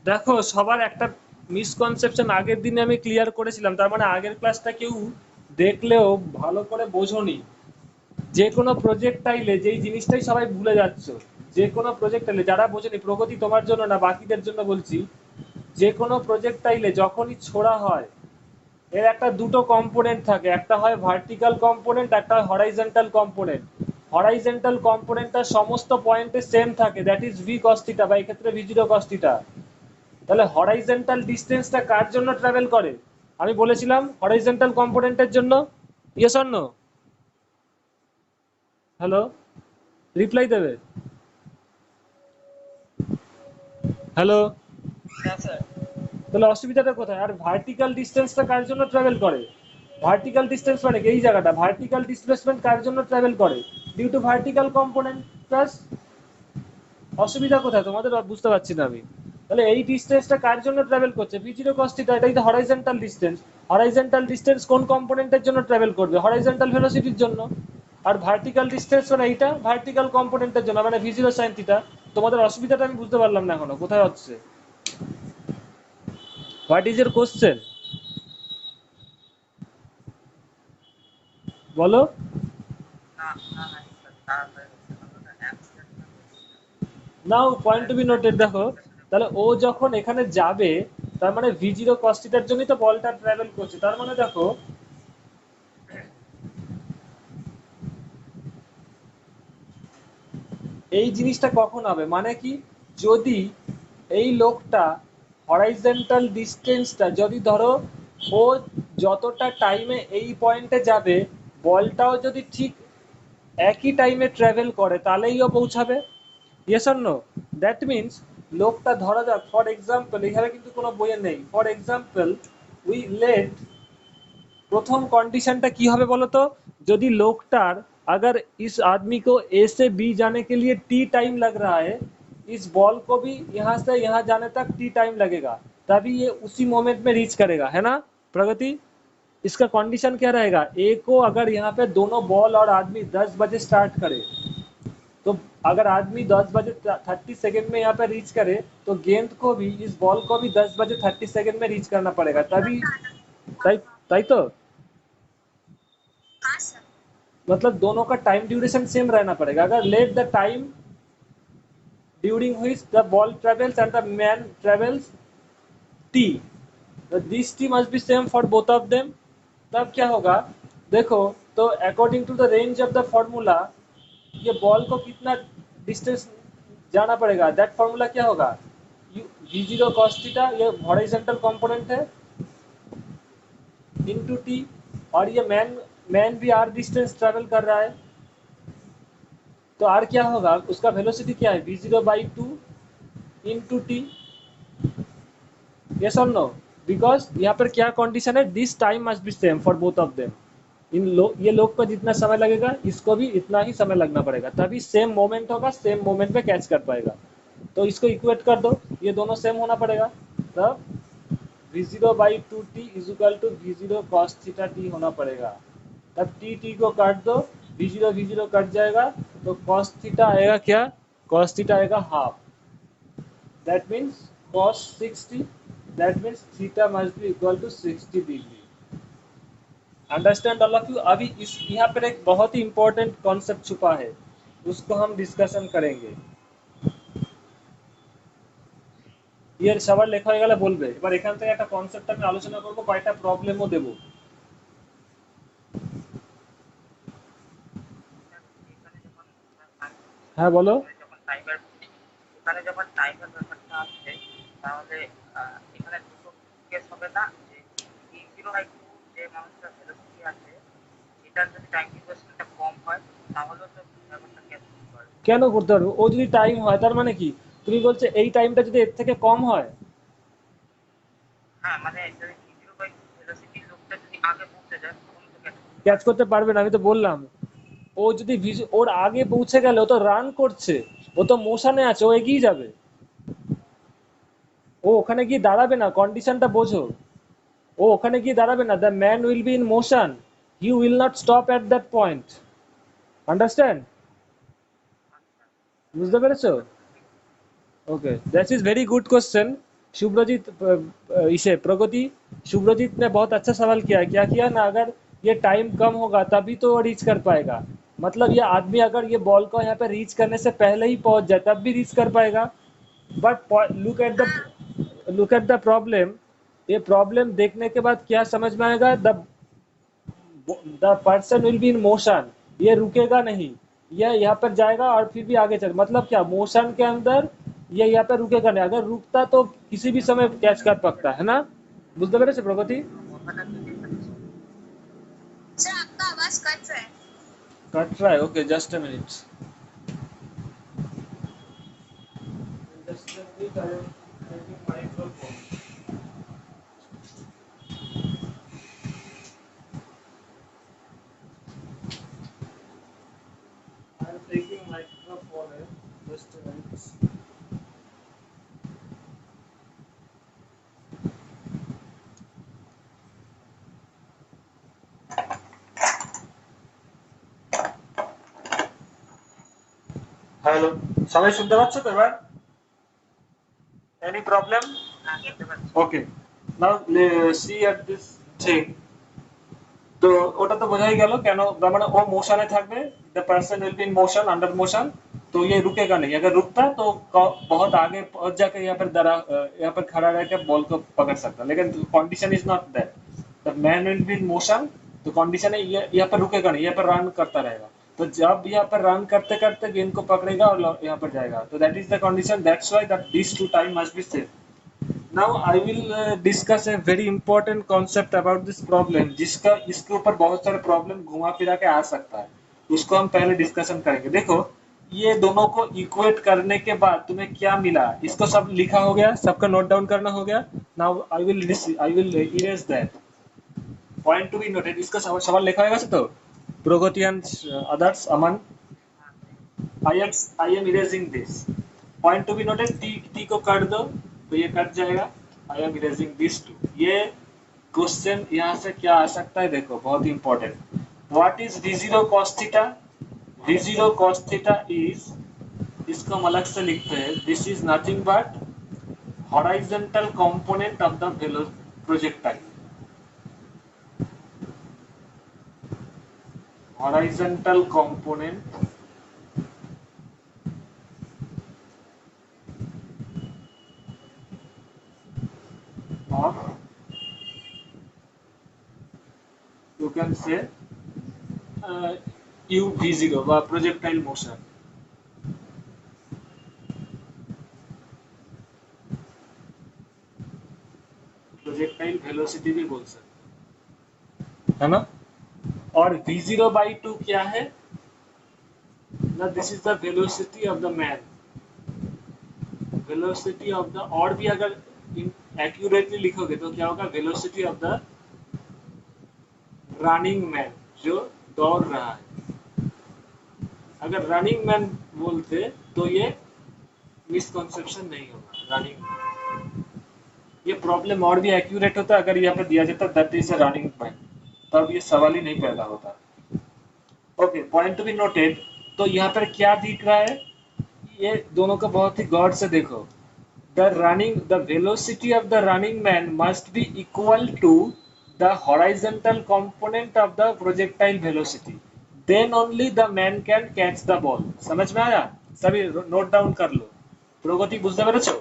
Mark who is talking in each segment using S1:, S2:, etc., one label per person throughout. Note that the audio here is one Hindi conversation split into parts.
S1: দেখো সবার একটা মিসকনসেপশন আগের দিনে আমি ক্লিয়ার করেছিলাম, তার মানে আগের ক্লাসটা কেউ দেখলেও ভালো করে বোঝোনি। যে কোনো প্রজেক্টাইলে যেই জিনিসটাই সবাই ভুলে যাচ্ছ, যে কোনো প্রজেক্টাইলে যারা বোঝেনি, প্রগতি তোমার জন্য না বাকিদের জন্য বলছি, যে কোনো প্রজেক্টাইলে যখনই ছোড়া হয় এর একটা দুটো কম্পোনেন্ট থাকে, একটা হয় ভার্টিক্যাল কম্পোনেন্ট, একটা হয় হরাইজন্টাল কম্পোনেন্ট। হরাইজন্টাল কম্পোনেন্টটা সমস্ত পয়েন্টে সেম থাকে, that is V cos theta, বা এক্ষেত্রে ভি জিরো কস থিটা। তাহলে হরাইজন্টাল ডিস্টেন্সটা কার জন্য ট্রাভেল করে? আমি বলেছিলাম হরাইজন্টাল কম্পোনেন্টের জন্য। Yes or no? Hello, reply দেবে? হ্যালো?
S2: হ্যাঁ স্যার।
S1: তাহলে অসুবিধাটা কোথায়? আর ভার্টিক্যাল ডিস্টেন্সটা কার জন্য ট্রাভেল করে? ভার্টিক্যাল ডিস্টেন্স মানে এই জায়গাটা, ভার্টিক্যাল ডিসপ্লেসমেন্ট কার জন্য ট্রাভেল করে? Due to vertical component. Plus অসুবিধা কোথায় তোমাদের? বুঝতে পারছি না আমি। তাহলে এই ডিস্টেন্সটা কার জন্য ট্রাভেল করছে? ভি জিরো কস থিটা, এটাই তো হরাইজন্টাল ডিস্টেন্স। হরাইজন্টাল ডিস্টেন্স কোন কম্পোনেন্টের জন্য ট্রাভেল করবে? হরাইজন্টাল ভেলোসিটির জন্য। আর ভার্টিক্যাল ডিস্টেন্স মানে এইটা ভার্টিক্যাল কম্পোনেন্টের জন্য, মানে ভি জিরো সাইন থিটা। তোমাদের অসুবিধাটা আমি বুঝতে পারলাম না এখনো, কোথায় হচ্ছে? What is year question? বলো।
S2: না না না স্যার, তাড়াতাড়ি হচ্ছে না তো, অ্যাবস্ট্রাক্টটা হচ্ছে না।
S1: নাও পয়েন্ট টু বি নোটেড,
S2: অ্যাবস্ট্রাক্টটা
S1: দেখো।
S2: ডিসকাশনে
S1: তাহলে ও যখন এখানে যাবে, তার মানে ভি জিরো কস থিটার জন্যই তো বলটা ট্রাভেল করছে। তার মানে দেখো এই জিনিসটা কখন হবে, মানে কি, যদি এই লোকটা হরাইজন্টাল ডিস্টেন্সটা যদি ধরো ও যতটা টাইমে এই পয়েন্টে যাবে, বলটাও যদি ঠিক একই টাইমে ট্রাভেল করে তাহলেই ও পৌঁছাবে। Yes or no? That means লোকটা ধরা যাক, ফর এক্সাম্পল, এখানে কিন্তু কোনো বইয়ে নেই, ফর এক্সাম্পল উই লেট, प्रथम कंडीशनটা কি হবে বলো তো? যদি লোকটার अगर इस आदमी को ए से बी जाने के लिए टी टाइम लग रहा है, इस बॉल को भी यहाँ से यहाँ जाने तक टी टाइम लगेगा, तभी ये उसी मोमेंट में रीच करेगा, है ना प्रगति? इसका कंडीशन क्या रहेगा? ए को अगर यहाँ पे दोनों बॉल और आदमी 10 बजे स्टार्ट करे, तो अगर आदमी 10 बजे 30 सेकंड में यहाँ पे रीच करे, तो गेंद को भी, इस बॉल को भी 10 बजे 30 सेकंड में रीच करना पड़ेगा, तभी। ताई ताई तो मतलब दोनों का टाइम ड्यूरेशन सेम रहना पड़ेगा। अगर let the time during which the ball travels and the man travels t, this t must be same for both of them। तब क्या होगा? देखो, तो according to the range of the formula, ये बॉल को कितना डिस्टेंस जाना पड़ेगा, दैट फॉर्मूला क्या होगा? वी जीरो कॉस थीटा, ये हॉरिजॉन्टल कंपोनेंट है, इनटू टी, और ये मैन मैन भी आर डिस्टेंस ट्रेवल कर रहा है, तो आर क्या होगा? उसका वेलोसिटी क्या है? We zero by two into T. Yes और नो? बिकॉज यहाँ पर क्या कंडीशन है? This time must be same for both of them. ये लोग को जितना समय लगेगा, इसको भी इतना ही समय लगना पड़ेगा, तभी सेम मोमेंट होगा, सेम मोमेंट पे कैच कर पाएगा। तो इसको इक्वेट कर दो, ये दोनों सेम होना पड़ेगा, तब v zero by two t is equal to v zero cos theta t होना पड़ेगा। तब टी टी को काट दो, वी जीरो कट जाएगा, तो कॉस थीटा आएगा क्या? कॉस थीटा आएगा half, that means cos 60, that means theta must be equal to 60 degree. Understand all of you? अभी इस यहाँ पर एक बहुत ही इंपॉर्टेंट कॉन्सेप्ट छुपा है, उसको हम डिस्कशन करेंगे। এর সবার লেখা হয়ে গেলে বলবে। এবার এখান থেকে একটা কনসেপ্ট আমি আলোচনা করব, কয়েকটা প্রবলেমও দেব।
S2: এখানে যখন আমি বলছিলাম
S1: হ্যাঁ বলো।
S2: এখানে যখন টাইমের ব্যাপারটা আসছে, তাহলে এখানে দুটো কেস হবে না, যে টি জিরো বাই টু যে মানুষটার ভেলোসিটি আছে, সেটার যদি টাইম ডিউরেশনটা কম হয়, তাহলেও তো ব্যাপারটা ক্যাচ করতে পারবে।
S1: কেন করতে পারবে? ও যদি টাইম হয়, তার মানে কি তুমি বলছো এই টাইমটা যদি এর থেকে কম হয়?
S2: হ্যাঁ, মানে যদি টি জিরো বাই টু ভেলোসিটির লোকটা যদি আগে পৌঁছে যায়, তখন তো ক্যাচ করতে
S1: ক্যাচ
S2: পারবে।
S1: করতে পারবে না, আমি তো বললাম। ও যদি ওর আগে পৌঁছে গেলে, ও তো রান করছে, ও তো মোশনে আছে, ও এগিয়ে যাবে, ও ওখানে গিয়ে দাঁড়াবে না, কন্ডিশনটা বোঝো। ও ওখানে গিয়ে দাঁড়াবে না, the man will be in motion, he will not stop at that point. Understand?
S2: আচ্ছা,
S1: বুঝতে পেরেছো?
S2: আচ্ছা, ঠিক আছে।
S1: Okay, that is very good question. Subhrajit इसे प्रगति, शुभ्रजीत ने बहुत अच्छा सवाल किया है। क्या किया ना, अगर ये टाइम कम होगा तभी तो वो रीच कर पाएगा। मतलब ये आदमी अगर ये बॉल को यहाँ पे रीच करने से पहले ही पहुंच जाए तब भी रीच कर पाएगा। But look at the problem. ये प्रॉब्लम देखने के बाद क्या समझ में आएगा, the person will be in motion. ये रुकेगा नहीं, ये यहाँ पर जाएगा और फिर भी आगे चल, मतलब क्या मोशन के अंदर ये यहाँ पे रुकेगा नहीं। अगर रुकता तो किसी भी समय कैच कर सकता है ना। बुझते পেরেছো प्रगति?
S2: কথাটা বুঝতে পারছি।
S3: सर आपका आवाज कट रहा है।
S1: कट रहा है, okay just a minute. Hello, সবাই শুনতে পাচ্ছ তো এবার? Any problem?
S2: হ্যাঁ শুনতে পাচ্ছি।
S1: Okay. Now see at this thing. तो ওটা তো বোঝাই গেল কেন, তার মানে ও মোশনে থাকবে, the person will be in motion, under motion। तो ये रुकेगा नहीं। अगर रुकता तो बहुत आगे पहुंच जाकर यहाँ पर खड़ा रहकर बॉल को पकड़ सकता, लेकिन condition is not that. The man will be in motion, तो कंडीशन है ये यहाँ पर रुकेगा नहीं, यहाँ पर रन करता रहेगा। तो जब यहाँ पर रन करते करते गेंद को पकड़ेगा और यहाँ पर जाएगा, तो that is the condition, that's why that this two time must be same. Now I will discuss a very important concept about this problem, जिसका इसके ऊपर बहुत सारे प्रॉब्लम घुमा फिरा के आ सकता है, उसको हम पहले डिस्कशन करेंगे। देखो, ये दोनों को इक्वेट करने के बाद तुम्हें क्या मिला, इसको सब लिखा हो गया, सबका नोट डाउन करना हो गया। Now I will erase that point to be noted. इसका सवाल लिखा होगा तो Pragati and others Aman, I am erasing this point to be noted. T को काट दो तो ये कट जाएगा। I am erasing this too. ये क्वेश्चन यहाँ से क्या आ सकता है, देखो बहुत important. What is v0 cos theta? v0 cos theta is, इसको हम अलग से लिखते हैं, this is nothing but horizontal component of the projectile. Horizontal component of, you can say uv0 বা projectile motion। projectile velocity भी बोल सकते है ना। और v0 by 2 क्या है ना, this is the velocity of the man, velocity of the, और भी अगर एक्यूरेटली लिखोगे तो क्या होगा, velocity of the running man, जो दौड़ रहा है। अगर रनिंग मैन बोलते तो ये मिसकंसेप्शन नहीं होगा। रनिंग, ये प्रॉब्लम और भी एक्यूरेट होता अगर यहाँ पे दिया जाता that is a running man, तब ये सवाल ही नहीं पैदा होता। Okay, point to be noted. तो यहाँ पर क्या दिख रहा है, ये दोनों को बहुत ही गौर से देखो। the velocity of the running man must be equal to the horizontal component of the projectile velocity, then only the man can catch the ball। समझ में आया? सभी नोट डाउन कर लो। प्रगति बुझते পেরেছো?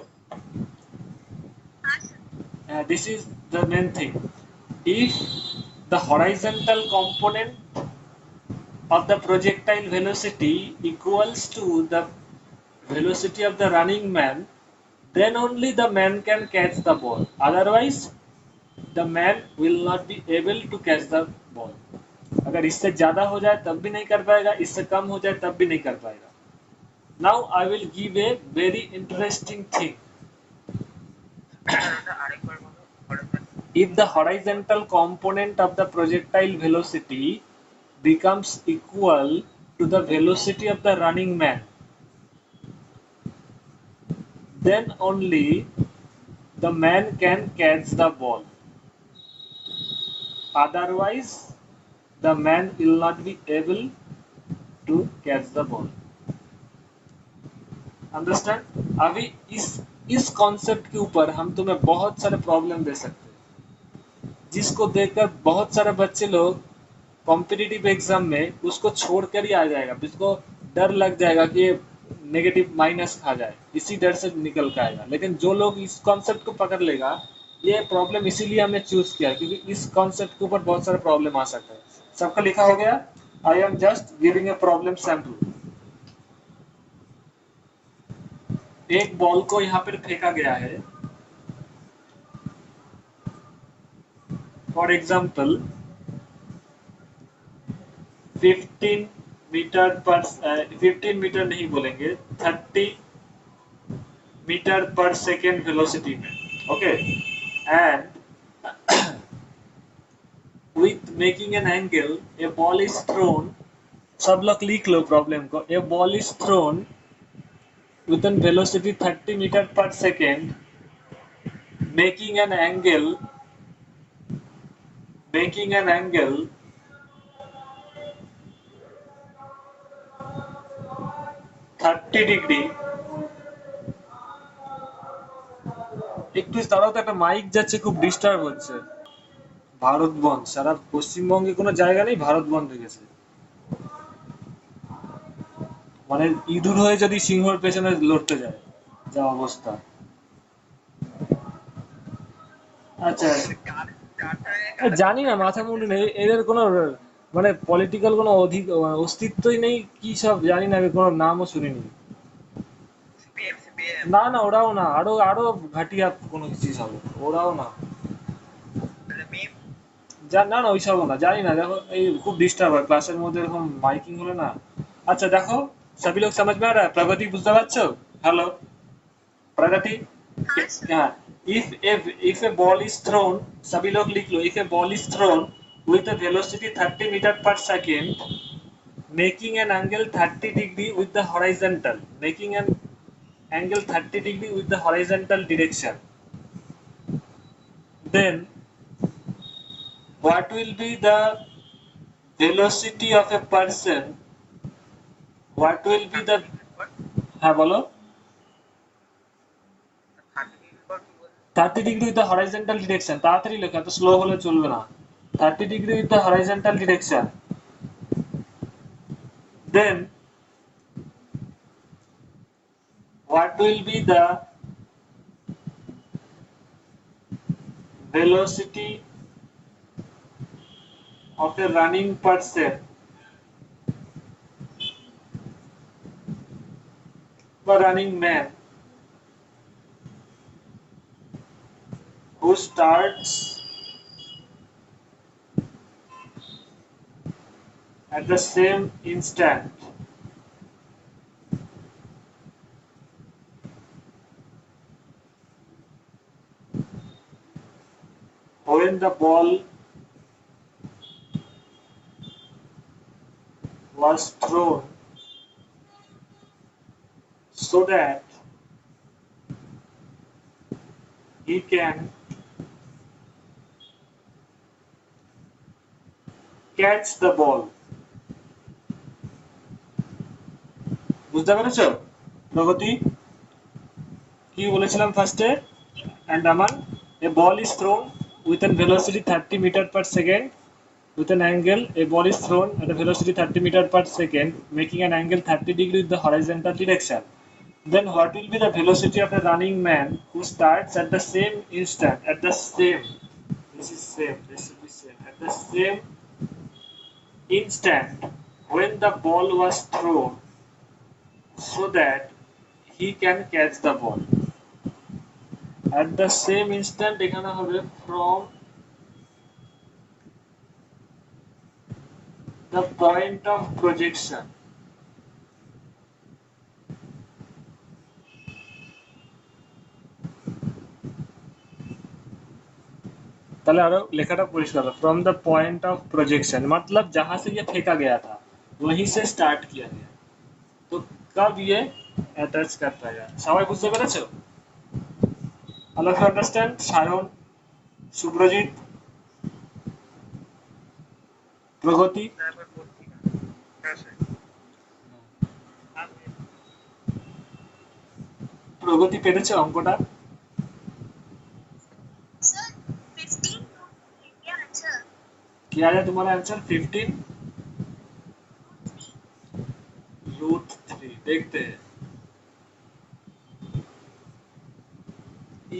S3: हाँ sir.
S1: This is the main thing। if the horizontal component of the projectile velocity equals to the velocity of the running man, then only the man can catch the ball, otherwise the man will not be able to catch the ball। अगर इससे ज्यादा हो जाए तब भी नहीं कर पाएगा, इससे कम हो जाए तब भी नहीं कर पाएगा। Now I will give a very interesting thing।
S2: Sir এটা আরেকবার বলো পরের বার।
S1: If the horizontal component of the projectile velocity becomes equal to the velocity of the running man, then only the man can catch the ball, otherwise the man will not be able to catch the ball। Understand? अभी इस इस कॉन्सेप्ट के ऊपर हम तुम्हें बहुत सारे प्रॉब्लम दे सकते हैं, जिसको देखकर बहुत सारे बच्चे लोग कॉम्पिटिटिव एग्जाम में उसको छोड़कर ही आ जाएगा, जिसको डर लग जाएगा कि ये नेगेटिव माइनस खा जाए, इसी डर से निकल के आएगा। लेकिन जो लोग इस कॉन्सेप्ट को पकड़ लेगा, ये प्रॉब्लम इसीलिए हमने चूज किया क्योंकि इस कॉन्सेप्ट के ऊपर बहुत सारे प्रॉब्लम आ सकता है। सबका लिखा हो गया? I am just giving a problem sample. एक बॉल को यहाँ पर फेंका गया है, फॉर एग्जाम्पल 15 मीटर पर 15 मीटर नहीं बोलेंगे, 30 मीटर पर सेकेंड वेलोसिटी में, okay, and with making an angle a ball is thrown, सब लोग लिख लो प्रॉब्लम को, a ball is thrown with an velocity 30 meter per second making an angle, making an angle 30 degree. একটু দাঁড়াও তো, একটা মাইক যাচ্ছে, খুব ডিস্টার্ব হচ্ছে। ভারত বন্ধ, সারা পশ্চিমবঙ্গে কোনো জায়গা নেই, ভারত বন্ধ হয়ে গেছে। মানে ইঁদুর হয়ে যদি সিংহর পেছনে লড়তে যায়, যা অবস্থা। আচ্ছা, জানি না, মাথা মুন্ডু নেই এদের, কোনো মানে পলিটিক্যাল কোনো অস্তিত্বই নেই, কি সব জানি না, কোনো নামও শুনিনি। না না, ওরাও না, আরো আরো ঘাটিয়া কোনো কিছু হবে, ওরাও না। না না, ওইসবও না, জানি না। দেখো, এই খুব ডিস্টার্ব হয় ক্লাসের মধ্যে এরকম মাইকিং হলে না। আচ্ছা দেখো, সবই লোক समझ में आ रहा है? प्रगति বুঝতে পারছো? হ্যালো प्रगति,
S3: हाँ सर।
S1: हाँ, if a ball is thrown, सभी लोग लिख लो, if a ball is thrown with a velocity 30 meter per second making an angle 30 degree with the horizontal, making an angle 30 degree with the horizontal direction, then what will be the velocity of a person, what will be the, হ্যাঁ বলো, 30 degree with the horizontal direction, তাড়াতাড়ি লেখো, এত স্লো হলে চলবে না। 30 degree with the horizontal direction, then what will be the velocity of a running person or running man who starts at the same instant when the ball was thrown, so that he can catch the ball. বুঝতে পেরেছো প্রগতি? কি বলেছিলাম ফার্স্টে? অ্যান্ডামান, a ball is thrown with a velocity 30 meter per second with an angle, a ball is thrown at a velocity 30 meter per second making an angle 30 degree with the horizontal direction, then what will be the velocity of a running man who starts at the same instant, at the same, this is same, this should be same, at the same instant when the ball was thrown, so that he can catch the ball. At the same instant এখানে হবে from the point of projection. ताले आरो लेखाटा परिष्कार है, from the point of projection मतलब जहां से ये फेंका गया था वहीं से स्टार्ट किया गया, तो कब ये अटैच करता है, সবাই বুঝতে পেরেছো? all of you understand? Sayan, Subrajit, প্রগতি, প্রগতি পেরেছে অঙ্কটা?
S3: सर 15 क्या आंसर
S1: क्या है तुम्हारा आंसर? 15√3 देखते हैं।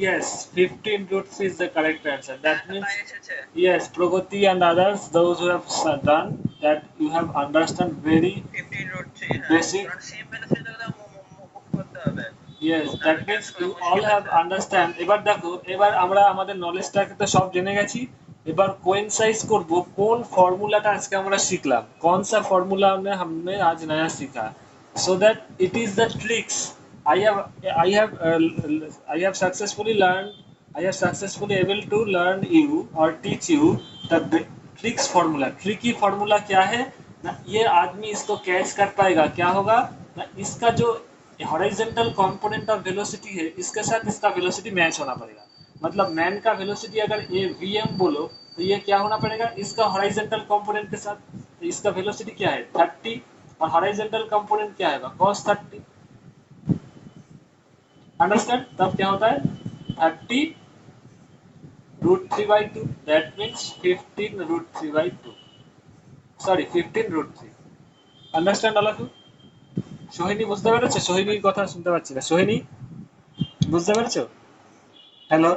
S1: Yes, 15√3 is the correct answer. That means yes, Pragati and others, those who have done that, you have understand very
S2: 15√3
S1: basic.
S2: কারণ সেম ভেলোসিটি তো মুভ করতে হবে।
S1: Yes, that means you all have understand. এবার দেখো, এবার আমরা আমাদের নলেজটাকে তো সব জেনে গেছি। এবার কোইনসাইজ করব কোন ফর্মুলাটা আজকে আমরা শিখলাম, कौन सा फॉर्मूला हमने आज नया सीखा, so that it is the tricks I have I have I have successfully learned, I have successfully able to learn you or teach you the tricks formula. tricky formula क्या है ना, ये आदमी इसको कैच कर पाएगा, क्या होगा ना, इसका जो हॉरिजॉन्टल कंपोनेंट ऑफ वेलोसिटी है इसके साथ इसका वेलोसिटी मैच होना पड़ेगा। मतलब मैन का वेलोसिटी अगर ये vm बोलो तो ये क्या होना पड़ेगा इसका हॉरिजॉन्टल कंपोनेंट के साथ। तो इसका वेलोसिटी क्या है 30 और हॉरिजॉन्टल कंपोनेंट क्या है cos 30। अंडरस्टैंड? तब क्या होता है 30√3/2, that means 15√3/2, sorry 15√3। Understand all of you? Sohini বুঝতে পেরেছো? সোহিনীর কথা শুনতে পাচ্ছি না। সোহিনী বুঝতে পেরেছো? Hello,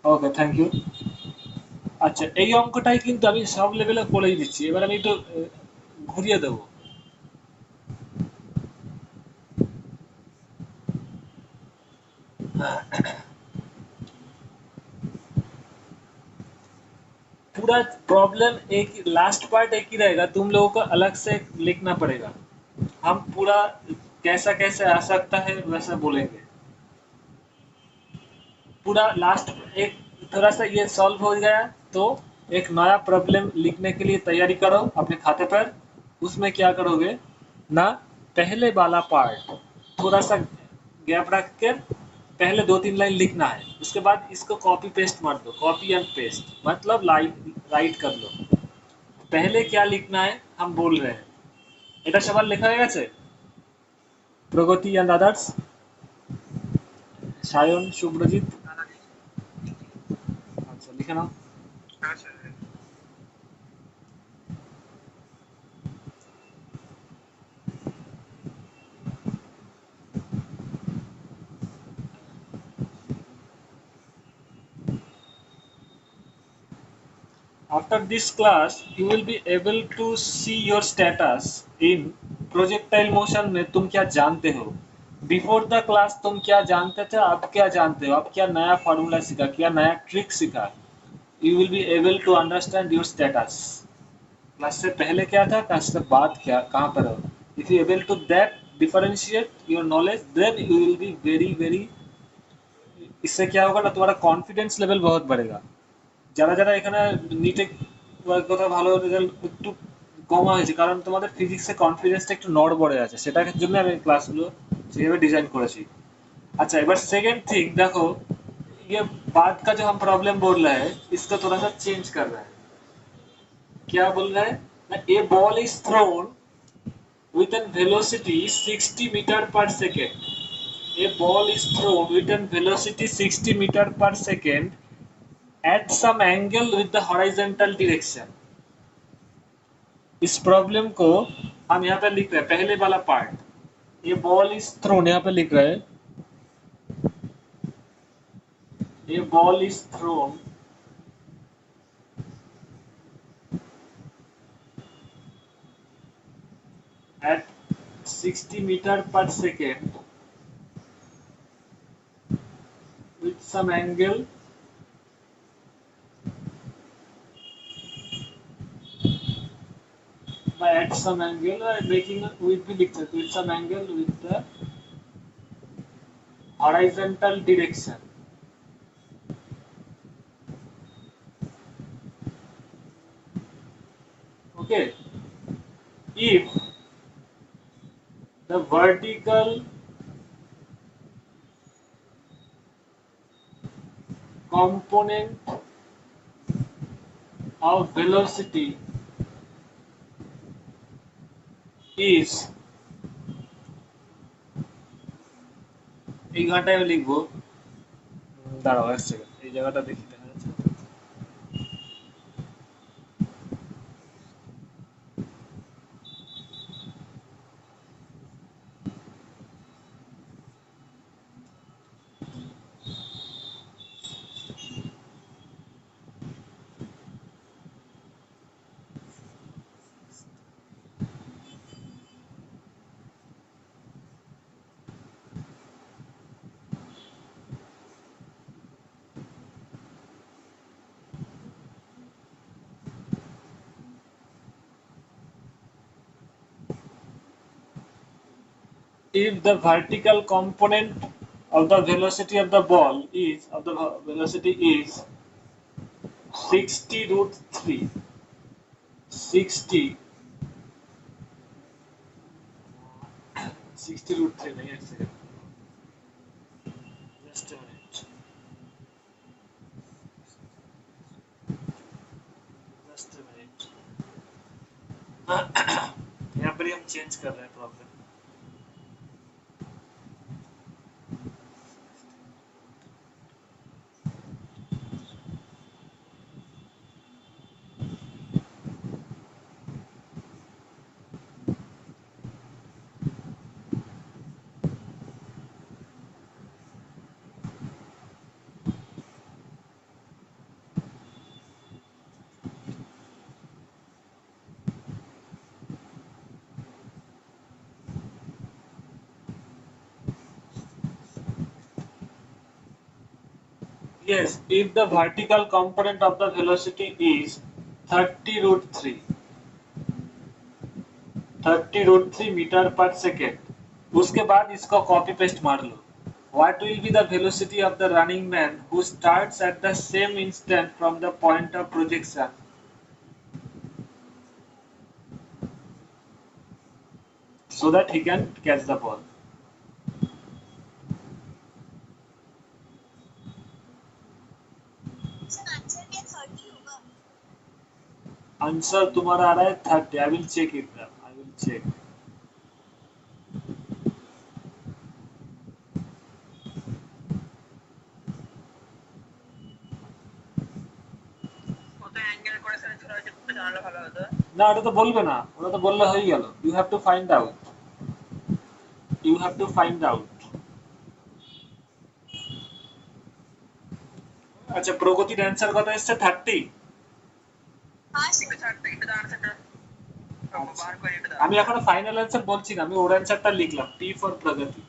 S1: okay, thank you. আচ্ছা, এই অঙ্কটাই কিন্তু আমি সব লেভেলে করেই দিচ্ছি। এবার আমি একটু ঘুরিয়ে দেবো। पूरा प्रॉब्लम एक, लास्ट पार्ट एक ही रहेगा, तुम लोगों को अलग से लिखना पड़ेगा। हम पूरा कैसा कैसे आ सकता है वैसा बोलेंगे। पूरा लास्ट एक थोड़ा सा ये सॉल्व हो गया तो एक नया प्रॉब्लम लिखने के लिए तैयारी करो अपने खाते पर। उसमें क्या करोगे ना, पहले वाला पार्ट थोड़ा सा गैप रख कर पहले 2-3 लाइन लिखना है, उसके बाद इसको कॉपी पेस्ट मत दो, कॉपी एंड पेस्ट मतलब राइट कर लो। पहले क्या लिखना है हम बोल रहे हैं। এটা সবার লেখা হয়ে গেছে? প্রগতি এন্ড আদার্স, সায়ন, শুভ্রজিৎ, আচ্ছা লিখে নাও। After this class, you will be able to see your status in projectile motion में तुम क्या जानते हो। बिफोर द क्लास तुम क्या जानते थे, अब क्या जानते हो, अब क्या नया फॉर्मूला सीखा, क्या नया ट्रिक सीखा। You will be able to understand your status. Class से पहले क्या था, क्लास से बाद क्या, कहाँ पर हो। If you able to that differentiate your knowledge, then you will be very इससे क्या होगा ना, तुम्हारा कॉन्फिडेंस लेवल बहुत बढ़ेगा। যারা যারা এখানে নিটে কথা ভালো রেজাল্ট একটু কমা হয়েছে কারণ তোমাদের ফিজিক্সে কনফিডেন্সটা একটু নড়বড়ে আছে, সেটার জন্য আমি ক্লাসগুলো সেভাবে डिजाइन करेছি। अच्छा, एक बार सेकंड थिंग देखो, ये बाद का जो हम प्रॉब्लम बोल रहे हैं इसको थोड़ा सा चेंज कर रहे हैं। क्या बोल रहे हैं, a ball is thrown with an velocity 60 meter per second. A ball is thrown with an velocity 60 meter per second at some angle with the horizontal direction. इस प्रॉब्लम को हम यहाँ पे लिख रहे हैं, पहले वाला पार्ट, ये बॉल इज थ्रोन, यहाँ पे लिख रहे हैं ये ball is throne at 60 meter per second with some angle by at some angle making with the with some angle with the horizontal direction. Okay, if the vertical component of velocity is এই ঘাটায় লিখবো, দাঁড়াও এক সেকেন্ড, এই জায়গাটা দেখি দেখা যাচ্ছে। If the vertical component of the velocity of the ball is 60 root 3, 60 root 3 नहीं, एक second, just a minute, just a minute, यहाँ पर ही हम चेंज कर रहे हैं problem. Yes, if the vertical component of the velocity is 30 root 3, 30 root 3 meter per second, उसके बाद इसको कॉपी पेस्ट मार लो। What will be the velocity of the running man who starts at the same instant from the point of projection? So that he can catch the ball.
S3: Sir answer क्या 30 होगा?
S1: आंसर तुम्हारा आ रहा है 30. I will check it now. I will check.
S2: কত অ্যাঙ্গেল করে সেটা ছোট হয়েছে একটু জানালে ভালো হতো।
S1: না ওটা তো বলবে না, ওটা তো বললে হয়ে গেল। You have to find out. You have to find out. আচ্ছা প্রগতির অ্যান্সার কত এসেছে? 30।
S3: हाँ
S2: একটু
S3: सर।
S2: ছাড়তে একটু আনসারটা বার করে একটু দাও।
S1: আমি এখনো ফাইনাল অ্যান্সার বলছি না, আমি ওর অ্যান্সারটা লিখলাম, T for Pragati.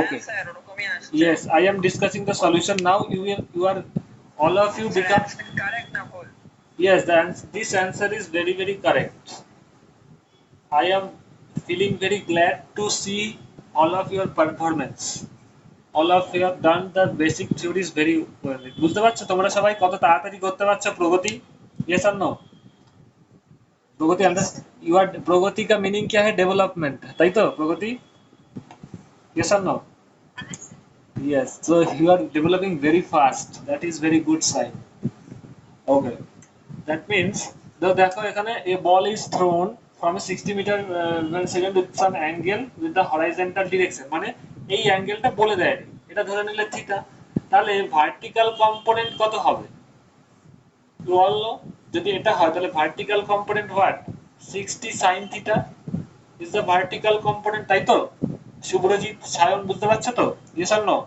S1: Okay.
S2: Sir ওরকমই আসছে।
S1: Yes, I am discussing the solution now. You are all of you become.
S2: Correct না ভুল?
S1: Yes, this answer is very very correct. I am feeling very glad to see all of your performance. All of you have done the basic theories very well. বুঝতে পারছো তোমরা সবাই কত তাড়াতাড়ি করতে পারছো প্রগতি? Yes or no? Pragati you are प्रगति का मीनिंग क्या है? डेवलपमेंट, ताई तो प्रगति? Yes or no? Yes, so you are developing very fast. That is very good sign. Okay, that means the দেখো এখানে a ball is thrown from a 60 meter second with some angle with the horizontal direction, মানে এই অ্যাঙ্গেলটা বলে দেয়, এটা ধরে নিলে থিটা, তাহলে ভার্টিক্যাল কম্পোনেন্ট কত হবে? বললো যদি এটা হয় তাহলে vertical component what? 60 sin theta is the vertical component, তাই তো? শুভ্রজিৎ, সায়ন বুঝতে পারছো তো? Yes or no?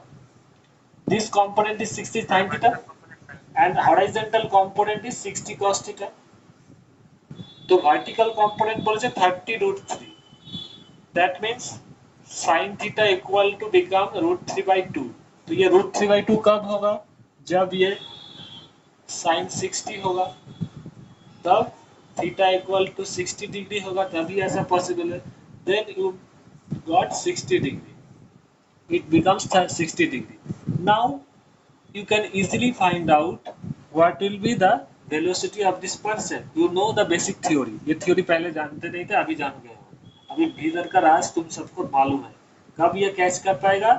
S1: This component is 60 sin theta and horizontal component is 60 cos theta. তো vertical component বলেছে 30 root 3. That means sin theta equal to become root 3 by 2. तो ये root 3 by 2 कब होगा? जब ये sin 60 होगा, तब theta equal to 60 degree होगा, तभी ऐसा possible है. Then you got 60 degree. it becomes 60 degree. Now you can easily find out what will be the velocity of this person. You know the basic theory. ये theory पहले जानते नहीं थे, अभी जान गए हो. अभी भीतर का राज तुम सबको मालूम है. कब ये कैच कर पाएगा?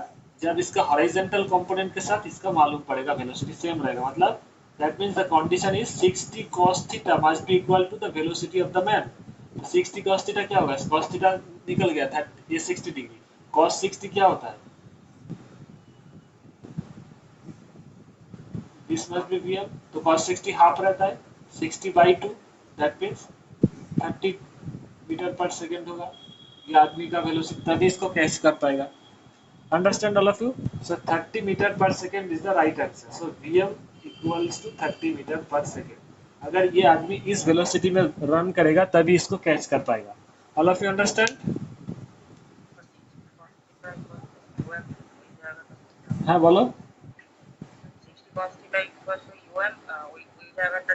S1: जब इसका हॉरिजॉन्टल कंपोनेंट के साथ इसका मालूम पड़ेगा, वेलोसिटी सेम रहेगा. मतलब that means the condition is 60 cos theta must be equal to the velocity of the man. 60 cos theta क्या होगा? cos theta निकल गया था, ये 60 डिग्री. cos 60 क्या होता है? This must be Vm. तो cos 60 हाफ रहता है, 60/2, that means 30 मीटर पर सेकेंड होगा. ये आदमी का वेलोसिटी, तभी इसको कैच कर पाएगा. Understand all of you? So 30 meter per second is the right answer. So Vm equals to 30 meter per second. अगर ये आदमी इस वेलोसिटी में रन करेगा तभी इसको कैच कर पाएगा. All of you understand? हाँ बोलो.
S2: 60 cos theta equals to un ওই জায়গাটা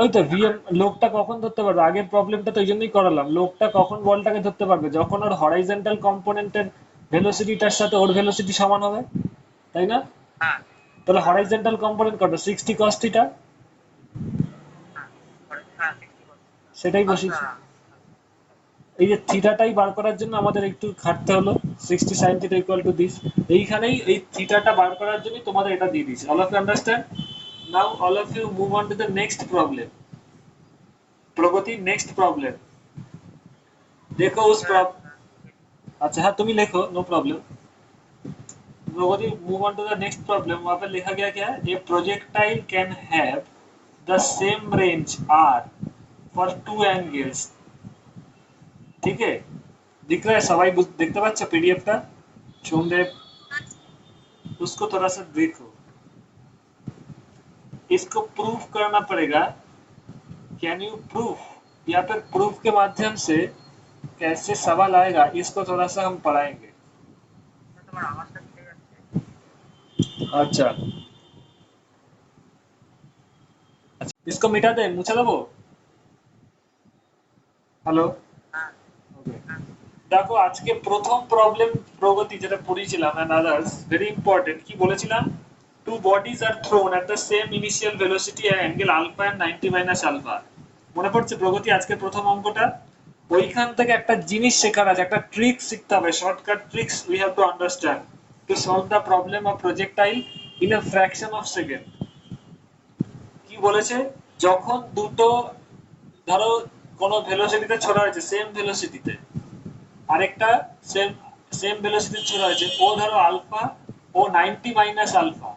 S1: ওই তো ভিএম লোকটা কখন ধরতে পারবে? আগের প্রবলেমটা তো এই জন্যই করালাম. লোকটা কখন বলটাকে ধরতে পারবে? যখন ওর হরাইজন্টাল কম্পোনেন্টের ভেলোসিটিটার সাথে ওর ভেলোসিটি সমান হবে, তাই না?
S2: হ্যাঁ
S1: তাহলে হরাইজন্টাল কম্পোনেন্ট কত? 60 cos theta.
S2: হ্যাঁ 60 cos
S1: সেটাই বসিয়েছি. এই যে থিটাটাই বার করার জন্য আমাদের একটু খাটতে হলো. 60 sin theta equal to this. এইখানেই এই থিটাটা বার করার জন্য তোমাদের এটা দিয়ে দিয়েছি. all of you understand? Now all of you move on to the next problem. Pragati, next problem देखो उस प्रॉब्लम. अच्छा हाँ तुम ही लिखो, no problem. Pragati move on to the next problem. वहां पर लिखा गया क्या है? A projectile can have the same range are for two angles. ठीक है, दिख रहा है सवाई? देखते पाচ্ছ पीडीएफটা सोमदेव? उसको थोड़ा सा देखो. इसको प्रूफ करना पड़ेगा. Can you proof? या फिर प्रूफ के माध्यम से कैसे सवाल आएगा, इसको थोड़ा सा हम पढ़ाएंगे.
S2: তোমার আওয়াজটা কেটে যাচ্ছে
S1: अच्छा अच्छा, इसको मिटा दे, मुछा देबो. হ্যালো.
S2: হ্যাঁ
S1: ওকে, দেখো আজকে প্রথম প্রবলেম প্রগতি যেটা পড়িয়েছিলাম এন্ড আদার্স ভেরি ইম্পর্টেন্ট. কি বলেছিলাম? Two bodies are thrown at the same initial velocity at angle alpha and 90 minus alpha. মনে পড়ছে প্রগতি আজকে প্রথম অঙ্কটা? ওইখান থেকে একটা জিনিস শেখার আছে, একটা ট্রিক শিখতে হবে, shortcut tricks we have to understand to solve the problem of projectile in a fraction of second. কি বলেছে? যখন দুটো ধরো কোনো ভেলোসিটিতে ছোড়া হয়েছে, সেম ভেলোসিটিতে, আরেকটা সেম সেম ভেলোসিটি ছোড়া হয়েছে, ও ধরো আলফা ও 90 মাইনাস আলফা,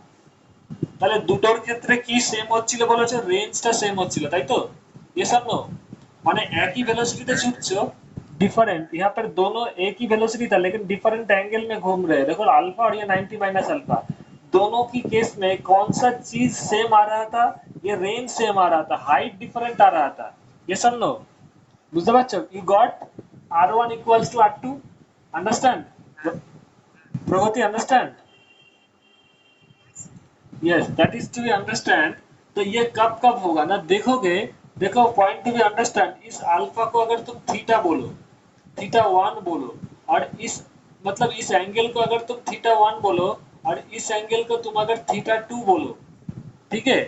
S1: তাহলে দুটোর ক্ষেত্রে কি সেম হচ্ছিল বলেছে? রেঞ্জটা সেম হচ্ছিল, তাই তো? यस और नो? माने एक ही वेलोसिटी पे छूटছো, डिफरेंट. यहाँ पर दोनों एक ही वेलोसिटी था लेकिन डिफरेंट एंगल में घूम रहे हैं. देखो अल्फा और ये 90 माइनस अल्फा, दोनों की केस में कौन सा चीज सेम आ रहा था? ये रेंज सेम आ रहा था, हाइट डिफरेंट आ रहा था. यस और नो? বুঝতে পারছো? you got r1 equals to r2. understand? Pragati understand? yes, that is to be understand. तो ये कब कब होगा ना, देखोगे. देखो पॉइंट टू बी अंडरस्टैंड. इस अल्फा को अगर तुम थीटा बोलो, थीटा 1 बोलो, और इस मतलब इस एंगल को अगर तुम थीटा 1 बोलो और इस एंगल को तुम अगर थीटा 2 बोलो, ठीक है?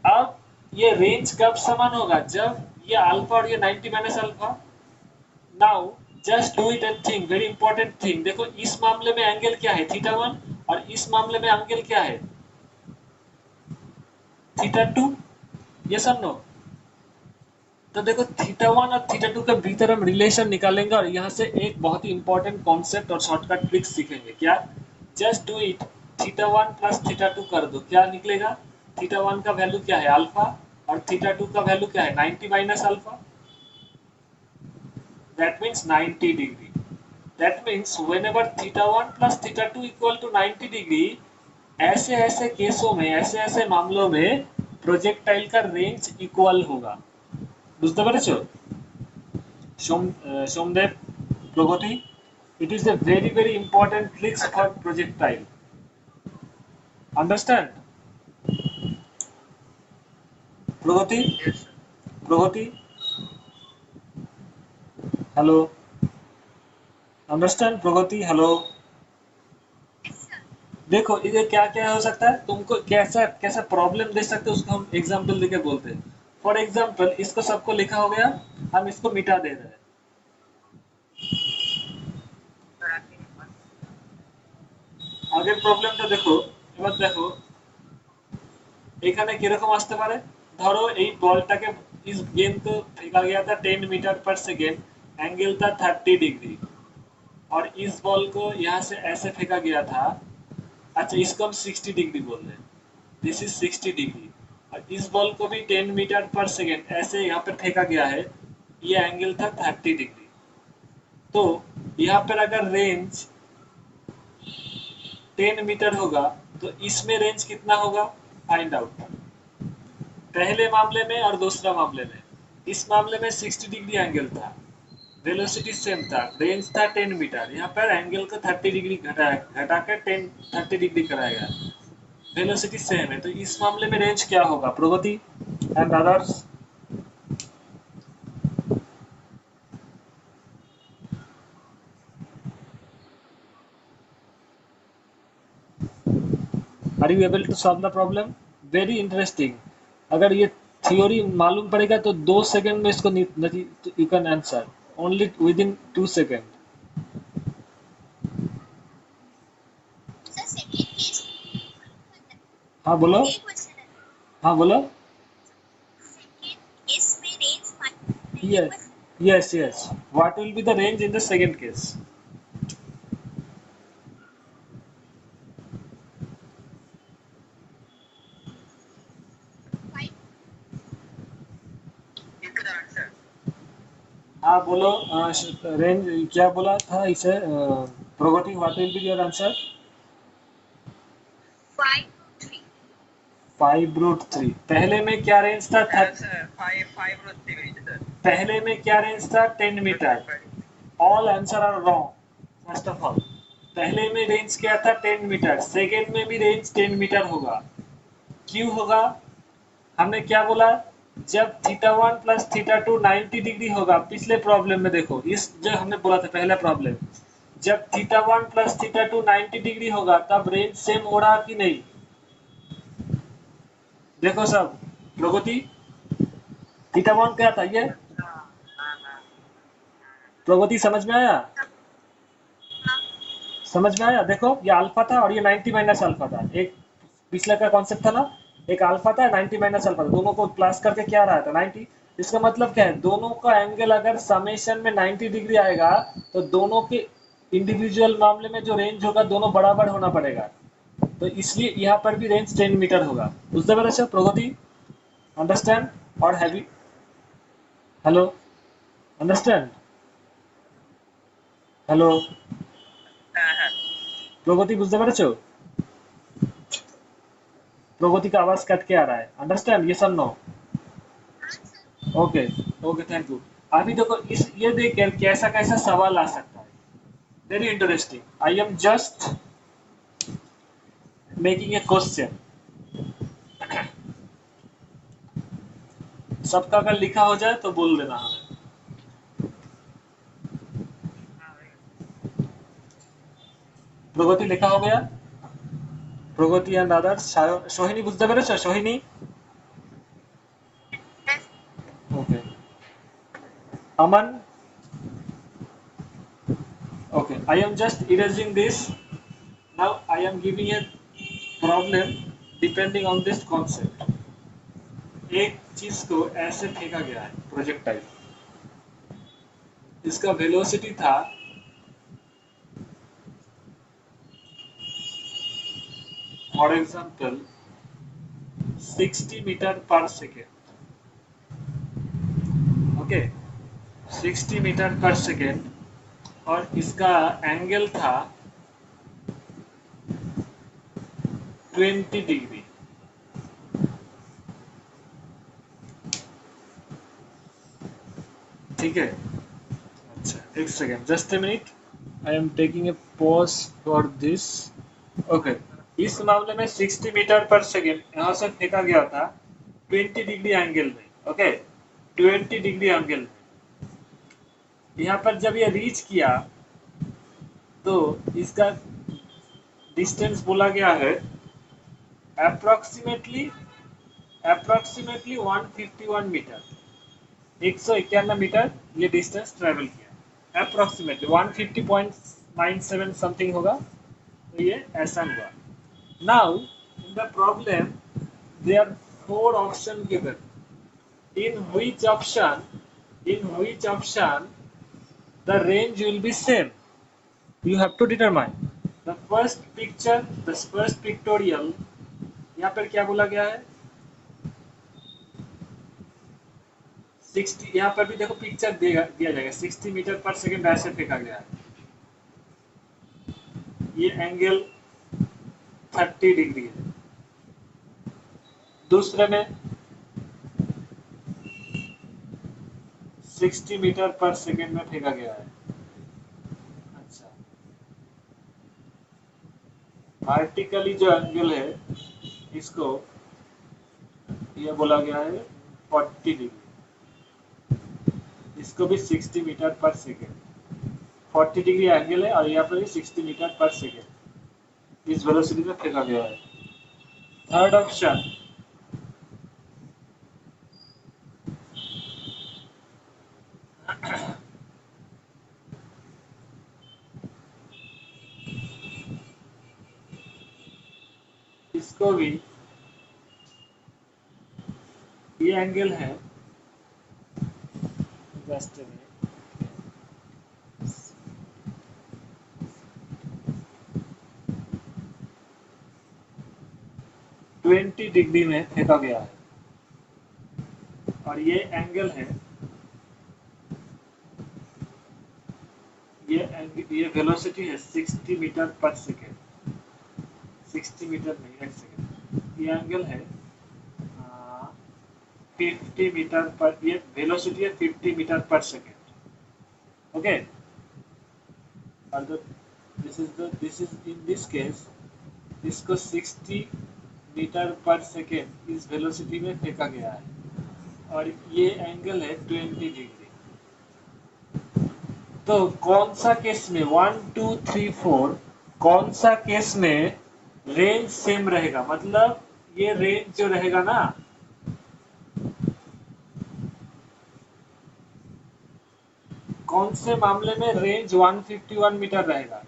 S1: अब ये रेंज कब समान होगा? जब ये अल्फा और ये 90 minus alpha. Now just do it and think, very important thing. देखो इस मामले में एंगल क्या है? थीटा 1. और इस मामले में एंगल क्या है? थीटा 2. यस और नो? तो देखो थीटा 1 और थीटा 2 के भीतर हम रिलेशन निकालेंगे और यहाँ से एक बहुत ही इंपॉर्टेंट कॉन्सेप्ट और शॉर्टकट ट्रिक्स सीखेंगे. क्या? Just do it. Theta 1 plus theta 2 कर दो, क्या निकलेगा? थीटा 1 का वैल्यू क्या है? अल्फा. और थीटा 2 का वैल्यू क्या है? 90 minus alpha. That means 90 degree. That means whenever theta 1 plus theta 2 equal to 90 degree, ऐसे ऐसे केसों में, ऐसे ऐसे मामलों में प्रोजेक्टाइल का रेंज इक्वल होगा. বুঝতে পেরেছো সোমদেব, প্রগতি? It is a very very important tricks for projectile. Understand? Pragati? Pragati? Hello? Understand Pragati? Hello? देखो ये क्या क्या हो सकता है, तुमको कैसा कैसा प्रॉब्लम दे सकते हैं उसको हम एग्जाम्पल देके बोलते हैं। फॉर एग्जाम्पल इसको सबको लिखा हो गया, हम इसको मिटा दे रहे हैं।
S2: স্যার এক মিনিট মান
S1: আগের প্রবলেমটা দেখো, এবার দেখো এখানে কিরকম আসতে পারে। ধরো এই বলটাকে इस गेंद को फेंका गया था 10 मीटर पर सेकेंड, एंगल था 30 डिग्री, और इस बॉल को यहाँ से ऐसे फेंका गया था। अच्छा इसको हम 60 डिग्री बोल रहे हैं, दिस इज 60 डिग्री, और इस बॉल को भी 10 मीटर पर सेकेंड ऐसे यहाँ पर फेंका गया है, ये एंगल था 30 डिग्री। तो यहाँ पर अगर रेंज 10 मीटर होगा तो इसमें रेंज कितना होगा, फाइंड आउट। पहले मामले में और दूसरा मामले में, इस मामले में 60 डिग्री एंगल था, वेलोसिटी सेम था, रेंज था 10 मीटर, यहाँ पर एंगल को 30 डिग्री घटा कर 30 डिग्री कराया गया, वेलोसिटी सेम है, तो इस मामले में रेंज क्या होगा Pragati and others. Are you able to solve the problem, very interesting. अगर ये थ्योरी मालूम पड़ेगा तो 2 सेकंड में इसको you can answer, only with in 2 second.
S3: Sir second case
S1: हाँ बोलो,
S3: ये क्वेश्चन है।
S1: हाँ बोलो।
S3: सेकंड केस में रेंज फाइंड ये
S1: Yes,
S3: question
S1: yes, yes. What will be the range in the second case?
S3: Find
S2: into the answer.
S1: हाँ बोलो, रेंज क्या बोला था इसे, Pragati what will be your answer.
S3: 5
S1: 5√3। पहले में क्या रेंज था,
S2: Sir, five rows three range, sir.
S1: पहले में क्या रेंज था 10 metre. All answer are wrong. First of all पहले में रेंज क्या था 10 मीटर, सेकेंड में भी रेंज 10 मीटर होगा। क्यों होगा, हमने क्या बोला, जब θ1 प्लस θ2 90 डिग्री होगा। पिछले प्रॉब्लम में देखो, इस जो हमने बोला था पहला प्रॉब्लम, जब θ1 प्लस θ2 90 डिग्री होगा तब रेंज सेम हो रहा कि नहीं। देखो सब प्रगति, θ1 क्या था ये,
S2: अच्छा हाँ हाँ
S1: प्रगति समझ में आया,
S3: हाँ
S1: समझ में आया। देखो ये अल्फा था और ये 90 माइनस अल्फा था, एक पिछले का कॉन्सेप्ट था ना, एक अल्फा था 90 माइनस अल्फा था, दोनों को प्लस करके क्या रहा था 90। इसका मतलब क्या है, दोनों का एंगल अगर समेशन में 90 डिग्री आएगा तो दोनों के इंडिविजुअल मामले में जो रेंज होगा दोनों बराबर होना पड़ेगा। तो इसलिए यहाँ पर भी रेंज 10 मीटर होगा। बुझते পেরেছো प्रगति, अंडरस्टैंड और हैवी, हेलो अंडरस्टैंड, हेलो
S2: हाँ हाँ
S1: प्रगति बुझते পেরেছো, प्रगति का आवाज कट के आ रहा है, अंडरस्टैंड ये सब no. Okay okay thank you. अभी देखो इस ये देख कैसा कैसा सवाल आ सकता है, very interesting. I am just making a question. सबका अगर लिखा हो जाए तो बोल देना हमें।
S2: हाँ भाई
S1: प्रगति लिखा हो गया, प्रगति एंड अदर्स, सोहिनी बुझते পেরেছো सोहिनी, okay Aman, okay I am just erasing this. Now I am giving a problem depending on this concept। एक चीज को ऐसे फेंका गया है प्रोजेक्टाइल, इसका वेलोसिटी था फॉर एग्जांपल 60 मीटर पर सेकेंड, ओके 60 मीटर पर सेकेंड, और इसका एंगल था 20 डिग्री। ठीक है, अच्छा एक second, just a minute, I am taking a pause for this. Okay इस मामले में 60 मीटर पर सेकेंड यहाँ से फेंका गया था 20 डिग्री एंगल में, ओके 20 डिग्री एंगल में। यहाँ पर जब ये रीच किया तो इसका डिस्टेंस बोला गया है अप्रोक्सीमेटली 151 मीटर, 151 मीटर ये डिस्टेंस ट्रेवल किया अप्रोक्सीमेटली 150.97 समथिंग होगा, तो ये ऐसा हुआ। Now in the problem there are 4 option given, in which option the range will be same, you have to determine the first picture, the first pictorial। यहाँ पर क्या बोला गया है 60, यहाँ पर भी देखो पिक्चर दिया जाएगा 60 मीटर पर सेकेंड ऐसे फेंका गया है, ये एंगल 30 डिग्री है। दूसरे में 60 मीटर पर सेकेंड में फेंका गया है। अच्छा, वर्टिकली जो एंगल है इसको ये बोला गया है 40 डिग्री, इसको भी 60 मीटर पर सेकेंड, 40 डिग्री एंगल है और यहाँ पर 60 मीटर पर सेकेंड इस वेलोसिटी में फेंका गया है। थर्ड ऑप्शन इसको भी ये एंगल है जस्ट 20 डिग्री में फेंका गया है और ये एंगल है, ये वेलोसिटी है 60 मीटर पर सेकेंड, 60 मीटर नहीं, एक सेकेंड, ये एंगल है 50 मीटर पर, ये वेलोसिटी है 50 मीटर पर सेकेंड, ओके। और this is in this case इसको 60 मीटर पर सेकेंड इस वेलोसिटी में फेंका गया है और ये एंगल है 20 डिग्री। तो कौन सा केस में 1 2 3 4 कौन सा केस में रेंज सेम रहेगा, मतलब ये रेंज जो रहेगा ना कौन से मामले में रेंज 151 मीटर रहेगा।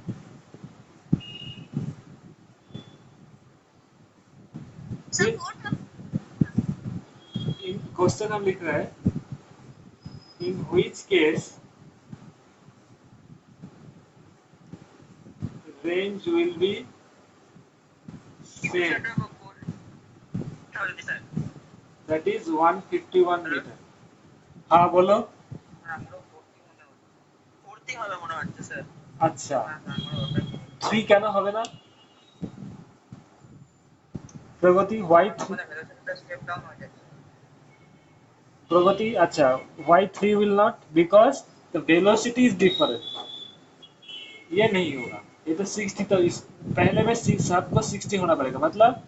S3: सर कोड
S1: इन क्वेश्चन हम लिख रहे हैं in which case range will be same, that is 151 meter। हाँ बोलो। अच्छा 3 কেন হবে না প্রগতি, प्रगति अच्छा why 3 will not, because the velocity is different, ये नहीं होगा, ये तो 60, तो इस पहले में सबको 60 होना पड़ेगा, मतलब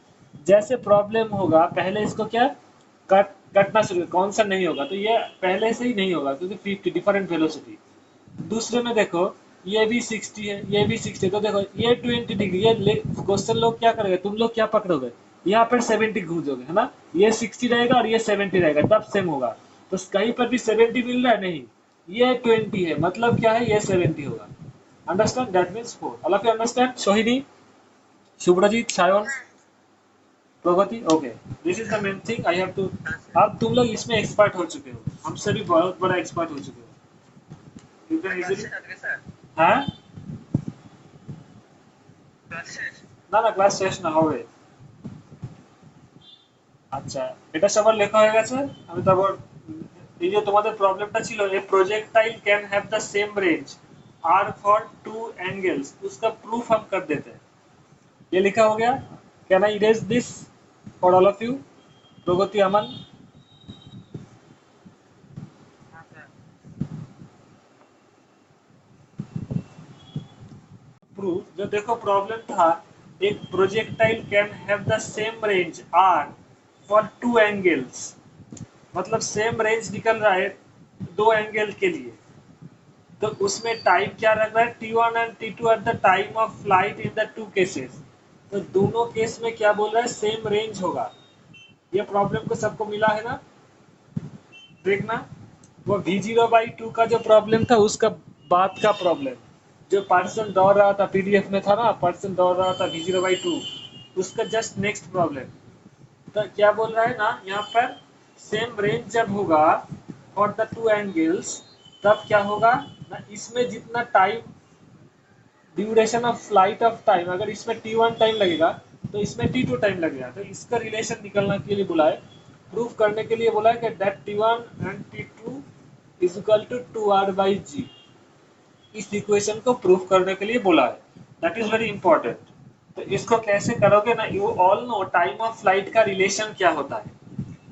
S1: जैसे प्रॉब्लम होगा पहले इसको क्या कटना शुरू, कौन सा नहीं होगा, तो ये पहले से ही नहीं होगा क्योंकि 50 डिफरेंट वेलोसिटी। दूसरे में देखो ये भी 60 है, ये भी 60 है, तो देखो ये 20 डिग्री, ये क्वेश्चन लोग क्या करेंगे, तुम लोग क्या पकड़ोगे, यहाँ पर 70 घूमोगे है ना, ये 60 रहेगा और ये 70 रहेगा, तब सेम होगा। तो कहीं पर भी 70 मिल रहा है नहीं, ये 20 है, मतलब क्या है, ये 70 होगा। Understand, that means 4। All of you understand, Sohini, Subhrajit, Sayan, Pragati, okay, this is the main thing I have to. अब तुम लोग इसमें एक्सपर्ट हो चुके हो, हमसे भी बहुत बड़ा एक्सपर्ट हो चुके हो, यू कैन इजीली। हाँ না না ক্লাস শেষ না হবে। আচ্ছা এটা সবার লেখা হয়ে গেছে, আমি তারপর এই যে তোমাদের প্রবলেমটা ছিল a projectile can have the same range are for 2 angles, उसका प्रूफ हम कर देते हैं। ये लिखा हो गया, can I erase this for all of you. Pragati Aman, proof जो देखो प्रॉब्लम था, एक projectile can have the same range are for 2 angles, मतलब सेम रेंज निकल रहा है 2 एंगल के लिए, तो उसमें टाइम क्या रख रहा है T1 and T2 at the time of flight in the 2 cases, तो दोनों केस में क्या बोल रहा है, सेम रेंज होगा। ये प्रॉब्लम को सबको मिला है ना, देखना वो V0/2 का जो प्रॉब्लम था उसका बाद का प्रॉब्लम, जो पर्सन दौड़ रहा था पीडीएफ में था ना, पर्सन दौड़ रहा था V0/2, उसका जस्ट नेक्स्ट प्रॉब्लम। तो क्या बोल रहा है ना यहाँ पर, सेम रेंज जब होगा फॉर द टू एंगल्स, तब क्या होगा ना, इसमें जितना time, duration of flight of time, अगर इसमें T1 टाइम लगेगा तो इसमें T2 टाइम लगेगा। तो इसका रिलेशन निकलने के लिए बोला है, प्रूफ करने के लिए बोला है कि that T1 and T2 is equal to 2r/g। इस इक्वेशन को प्रूफ करने के लिए बोला है, दैट इज वेरी इंपॉर्टेंट। तो इसको कैसे करोगे ना, you all know time of flight का रिलेशन क्या होता है।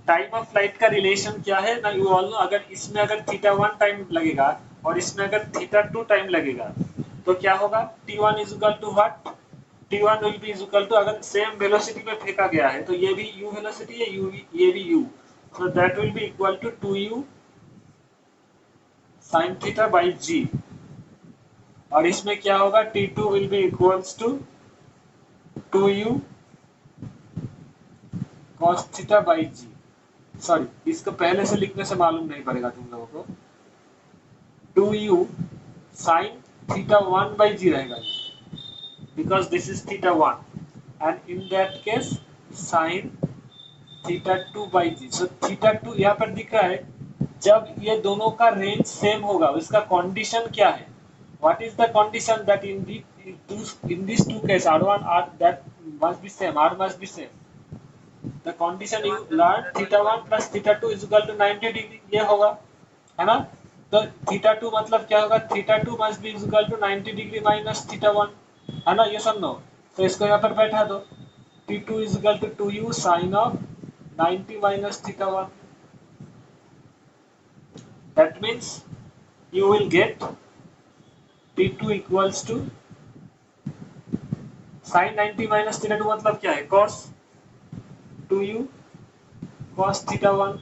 S1: टाइम ऑफ फ्लाइट का रिलेशन क्या है ना, यू ऑल नो, अगर इसमें अगर θ1 टाइम लगेगा और इसमें अगर θ2 टाइम लगेगा तो क्या होगा, T1 is equal to what, T1 will be is equal to, अगर सेम वेलोसिटी में फेंका गया है तो ये भी u वेलोसिटी है, ये भी u, so that will be equal to 2u sin theta by g। और इसमें क्या होगा, T2 will be equals to 2u cos theta by g। Sorry, इसको पहले से लिखने से मालूम नहीं पड़ेगा तुम लोगों को, 2u sin theta 1 by g रहेगा, because this is theta 1, and in that case sin theta 2 by g। so theta 2 यहाँ पर दिख रहा है, जब ये दोनों का रेंज सेम होगा, इसका कंडीशन क्या है, what is the condition that in these two case r1 r that must be same, r must be same, the condition you learn theta 1 plus theta 2 is equal to 90 degree, ये होगा, है ना। तो थीटा 2 मतलब क्या होगा, theta 2 must be equal to 90 degree minus theta 1, है ना, ये सब नो। तो इसको यहाँ पर बैठा दो, T2 is equal to 2u sin of 90 minus theta 1, that means you will get T2 equals to sin 90 minus theta 2 मतलब क्या है, cos 2u cos theta 1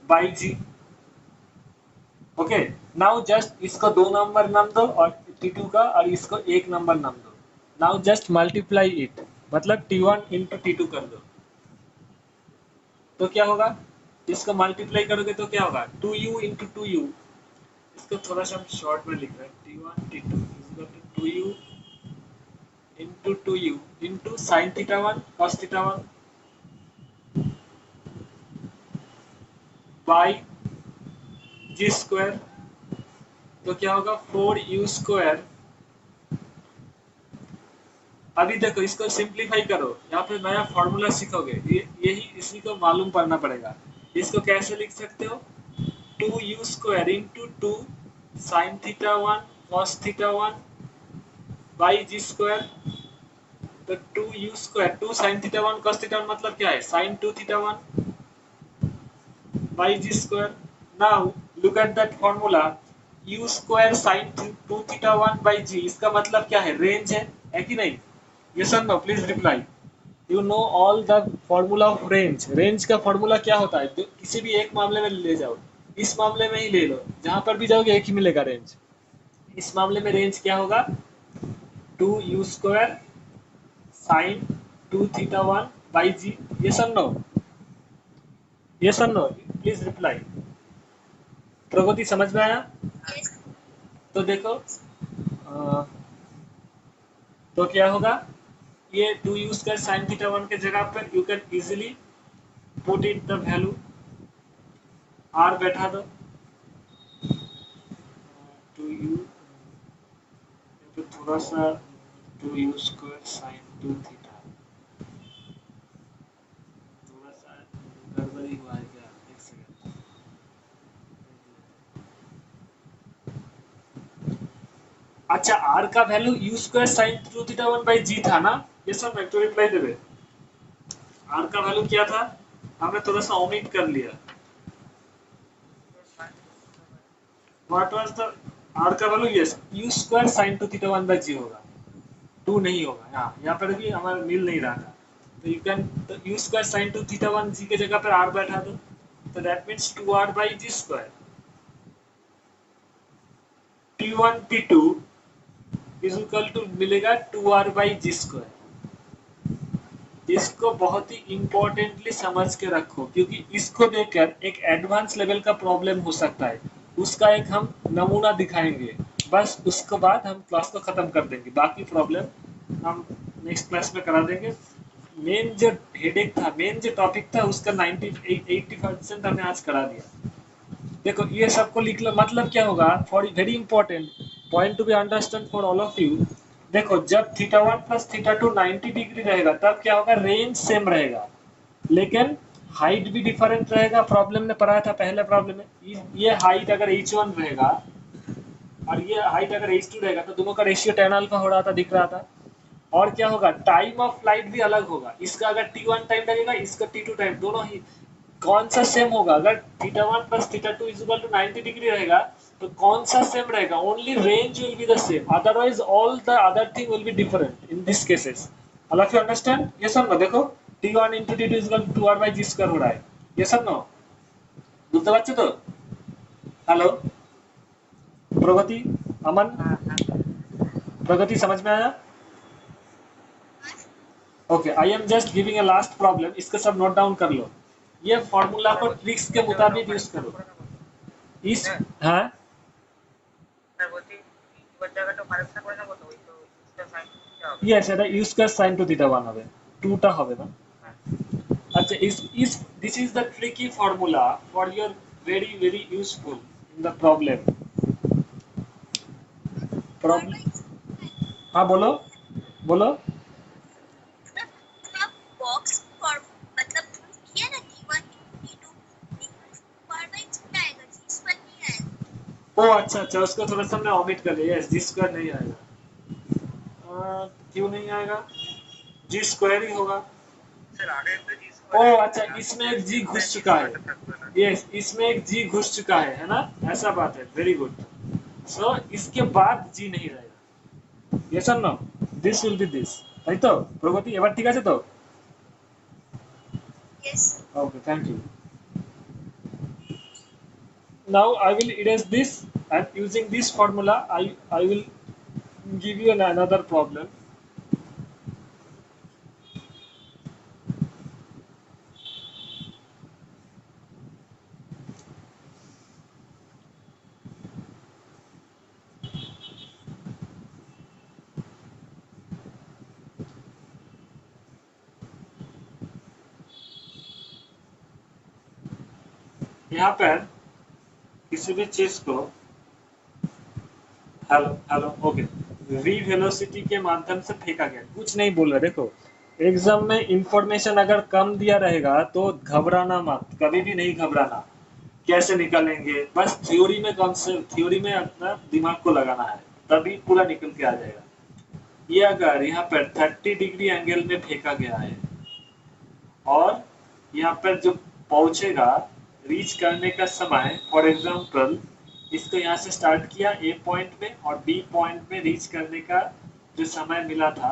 S1: by g। Okay, now just इसको 2 नंबर नाम दो और T2 का, और इसको 1 नंबर नाम दो। नाउ जस्ट मल्टीप्लाई इट, मतलब T1 इंटू T2 कर दो, तो क्या होगा, इसको मल्टीप्लाई करोगे तो क्या होगा, 2u इंटू 2u, इसको थोड़ा सा हम शॉर्ट में लिख रहे हैं, T1 T2 is equal to 2u into 2u into sine theta 1 cos theta 1 by ji square, तो क्या होगा 4u स्क्वायर। अभी देखो इसको सिंप्लीफाई करो, यहाँ पे नया फॉर्मूला सीखोगे, यही इसी को मालूम पड़ना पड़ेगा। इसको कैसे लिख सकते हो, 2u square into 2 sine theta 1 cos theta 1 by ji square. तो 2u square 2 sine theta 1 cos theta 1 मतलब क्या है, sine 2 theta 1 by ji square. Now look at that formula, u square sine 2 theta 1 by G, इसका मतलब क्या है, रेंज है कि नहीं, यस और no, please reply. You know all the formula of range, range का फॉर्मूला क्या होता है, तो किसी भी एक मामले में ले जाओ, इस मामले में ही ले लो, जहां पर भी जाओगे एक ही मिलेगा रेंज। इस मामले में रेंज क्या होगा, 2u square sine 2 theta 1 by g, yes और नो, यस और नो, प्लीज रिप्लाई। प्रगति समझ में आया,
S3: Yes.
S1: तो देखो तो क्या होगा, ये 2u स्क्वायर साइन थीटा 1 के जगह पर you can easily put it the value, r बैठा दो, 2u पे थोड़ा सा 2u स्क्वायर साइन 2 थीटा, थोड़ा सा गड़बड़ी हुआ है क्या, एक सेकंड। अच्छा, r का value u square sine 2 theta 1 by G था ना, ये सब मैं तो रिप्लाई देवे, r का वैल्यू क्या था, हमने थोड़ा सा ओमिट कर लिया, व्हाट वाज द r का value, yes u square sine 2 theta 1 by G होगा, 2 नहीं होगा, यहाँ पर भी हमारा मिल नहीं रहा था, तो you can u square sine 2 theta 1 जी के जगह पर r बैठा दो, तो that means 2r by ji square. T1 T2 is equal to मिलेगा 2r/g²। इसको बहुत ही इंपॉर्टेंटली समझ के रखो, क्योंकि इसको देखकर एक एडवांस लेवल का प्रॉब्लम हो सकता है। उसका एक हम नमूना दिखाएंगे, बस उसके बाद हम क्लास को खत्म कर देंगे। बाकी प्रॉब्लम हम नेक्स्ट क्लास में करा देंगे। मेन जो हेडेक था, मेन जो टॉपिक था, उसका 80% हमने आज करा दिया। देखो ये सबको लिख लो, मतलब क्या होगा, for very important point to be understand for all of you. देखो जब θ1 प्लस θ2 90 डिग्री रहेगा, तब क्या होगा, रेंज सेम रहेगा, लेकिन हाइट भी डिफरेंट रहेगा। प्रॉब्लम ने पढ़ाया था पहले प्रॉब्लम में, ये हाइट अगर h1 रहेगा और ये हाइट अगर h2 रहेगा, तो दोनों का रेशियो tan अल्फा हो रहा था, दिख रहा था। और क्या होगा, टाइम ऑफ फ्लाइट भी अलग होगा। इसका अगर T1 टाइम लगेगा, इसका T2 टाइम, दोनों ही कौन सा सेम होगा। अगर θ1 plus θ2 is equal to 90 degree रहेगा, तो कौन सा सेम रहेगा, only range will be the same, otherwise all the other thing will be different in this cases. All of you understand? Yes और नो? देखो T1 into T2 is equal to 2r/g² हो रहा है। यस और नो? বুঝতে পারছো তো? हेलो प्रगति, अमन,
S2: हाँ हाँ
S1: प्रगति समझ में आया? Okay, I am just giving a last problem, इसका सब नोट डाउन कर लो। ये फॉर्मूला
S2: স্যার
S1: को
S2: বলছি
S1: ट्रिक्स के
S2: টিওয়ান জায়গাটা
S1: मुताबिक यूज
S2: মাইনাস
S1: करो।
S2: করে নেবো তো?
S1: इस
S2: স্যার
S1: हाँ
S2: স্যার বলছি টিওয়ান জায়গাটা মাইনাস করে নেবো তো? ওই তো ইউজটা সাইন দিতে হবে।
S1: ये সেটা ইউজ कर sin to theta 1 হবে, 2 টা হবে না।
S2: হ্যাঁ
S1: अच्छा, इस this is the tricky formula for your very very useful in the problem.
S3: और
S1: प्रॉब्लम,
S3: भाई
S1: हाँ बोलो बोलो।
S3: मतलब बॉक्स फॉर मतलब प्रूफ किया ना T1 T2 और भाई क्या आएगा, G² नहीं आएगा।
S1: ओ अच्छा अच्छा, उसको थोड़ा सा मैं ऑमिट कर दिया, जी स्क्वायर नहीं आएगा। क्यों नहीं आएगा, जी स्क्वायर ही होगा।
S2: স্যার আগের তো জি
S1: ओ
S2: স্কোয়ার আছে,
S1: अच्छा, इसमें
S2: লাস্টের
S1: एक जी
S2: সেমটা
S1: घुस
S2: জি
S1: चुका है।
S2: স্কোয়ারটা থাকবে না।
S1: यस, इसमें एक जी घुस चुका है ना, ऐसा बात है। Very good. सो इसके बाद जी नहीं रहेगा। यस और no? This will be this, তাই তো প্রগতি? এবার ঠিক আছে তো?
S3: Yes
S1: okay, thank you. Now I will erase this, and using this formula I will give you another problem. यहाँ पर किसी भी चीज को, hello hello, okay, v velocity के माध्यम से फेंका गया, कुछ नहीं बोल रहा। देखो एग्जाम में इंफॉर्मेशन अगर कम दिया रहेगा तो घबराना मत, कभी भी नहीं घबराना। कैसे निकालेंगे, बस थ्योरी में कॉन्सेप्ट, थ्योरी में अपना दिमाग को लगाना है, तभी पूरा निकल के आ जाएगा। ये अगर यहाँ पर 30 डिग्री एंगल में फेंका गया है, और यहाँ पर जो पहुंचेगा, रीच करने का समय, फॉर एग्जांपल इसको यहाँ से स्टार्ट किया ए पॉइंट में, और बी पॉइंट में रीच करने का जो समय मिला था,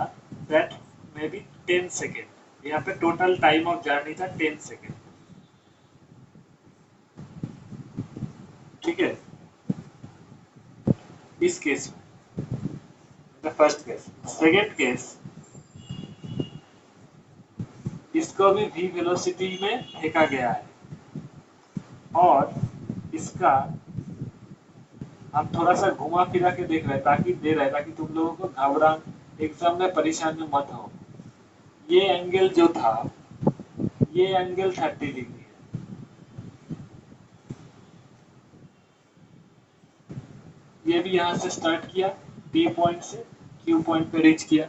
S1: दैट मे बी 10 सेकेंड। यहाँ पे टोटल टाइम ऑफ जर्नी था 10 सेकेंड। ठीक है, इस केस में, फर्स्ट केस। सेकेंड केस, इसको भी v वेलोसिटी में फेंका गया है, और इसका हम थोड़ा सा घुमा फिरा के देख रहे हैं, ताकि तुम लोगों को घबरा, एग्जाम में परेशानी मत हो। ये एंगल जो था, ये एंगल 30 डिग्री है। ये भी यहाँ से स्टार्ट किया, P पॉइंट से Q पॉइंट पे रीच किया।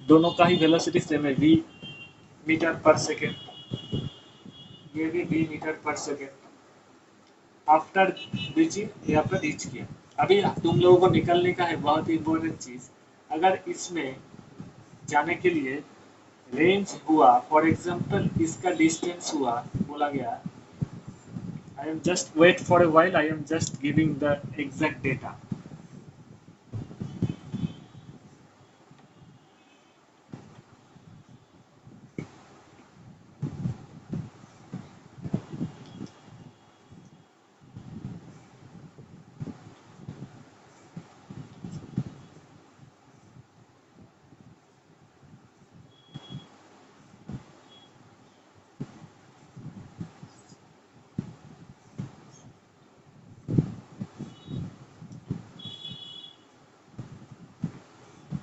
S1: दोनों का ही वेलोसिटी सेम है, v मीटर पर सेकेंड। ये भी v मीटर पर सेकेंड। आफ्टर रीचिंग यहाँ पर रीच किया। अभी तुम लोगों को निकलने का है बहुत ही इम्पोर्टेंट चीज। अगर इसमें जाने के लिए रेंज हुआ, फॉर एग्जांपल इसका डिस्टेंस हुआ, बोला गया, I am just wait for a while, I am just giving the exact data.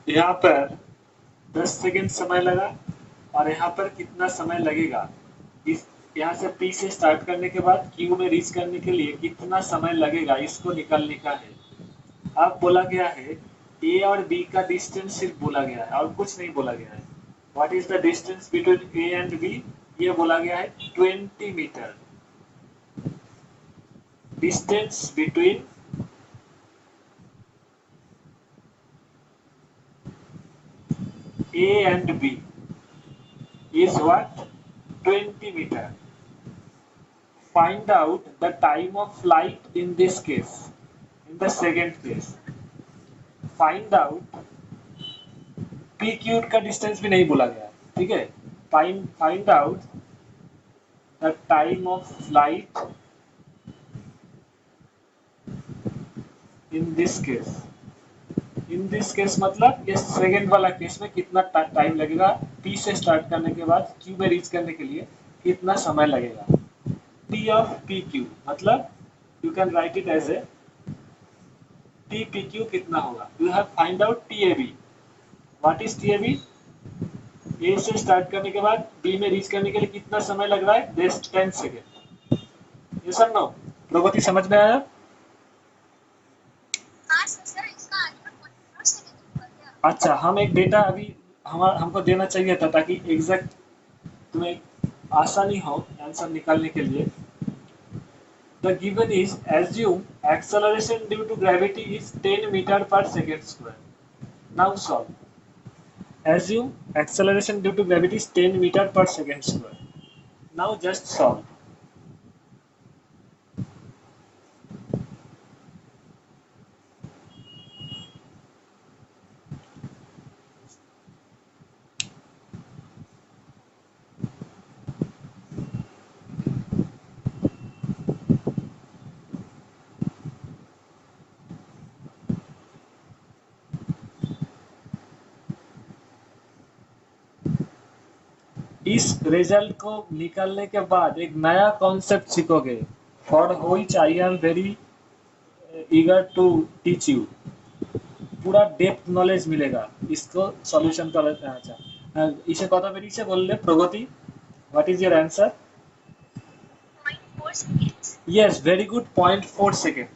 S1: यहाँ पर 10 सेकेंड समय लगा और यहाँ पर कितना समय लगेगा, इस यहाँ से P से स्टार्ट करने के बाद Q में रीच करने के लिए कितना समय लगेगा, इसको निकालने का है। अब बोला गया है A और B का डिस्टेंस सिर्फ बोला गया है और कुछ नहीं बोला गया है। What is the distance between A and B, ये बोला गया है 20 metre. Distance between A and B is what? 20 meter. Find out the time of flight in this case. In the second case, find out P Q का डिस्टेंस भी नहीं बोला गया, ठीक है। find out the time of flight in this case. In this case मतलब ये सेकेंड वाला केस में कितना टाइम लगेगा, P से स्टार्ट करने के बाद Q में रीच करने के लिए कितना समय लगेगा। T of PQ मतलब you can write it as a TPQ कितना होगा। You have find out TAB। What is TAB? A से स्टार्ट करने के बाद B में रीच करने के लिए कितना समय लग रहा है, 10 सेकेंड। ये सर नो प्रगति समझ में आया?
S3: हाँ सर, इसका आंसर 44 सेकंड होगा क्या?
S1: अच्छा, हम एक डेटा अभी हमको देना चाहिए था ताकि एग्जैक्ट तुम्हें आसानी हो आंसर निकालने के लिए। The given is assume acceleration due to gravity is 10 meter per second square. Now solve. Assume acceleration due to gravity is 10 meter per second square. Now just solve. इस रिजल्ट को निकालने के बाद एक नया कॉन्सेप्ट सीखोगे। For which I am very eager to teach you. पूरा डेप्थ नॉलेज मिलेगा इसको सॉल्यूशन कर। अच्छा, इसे कत बेरी से बोलले Pragati, what is your answer?
S3: 0.4 seconds.
S1: Yes, very good, 0.4 second.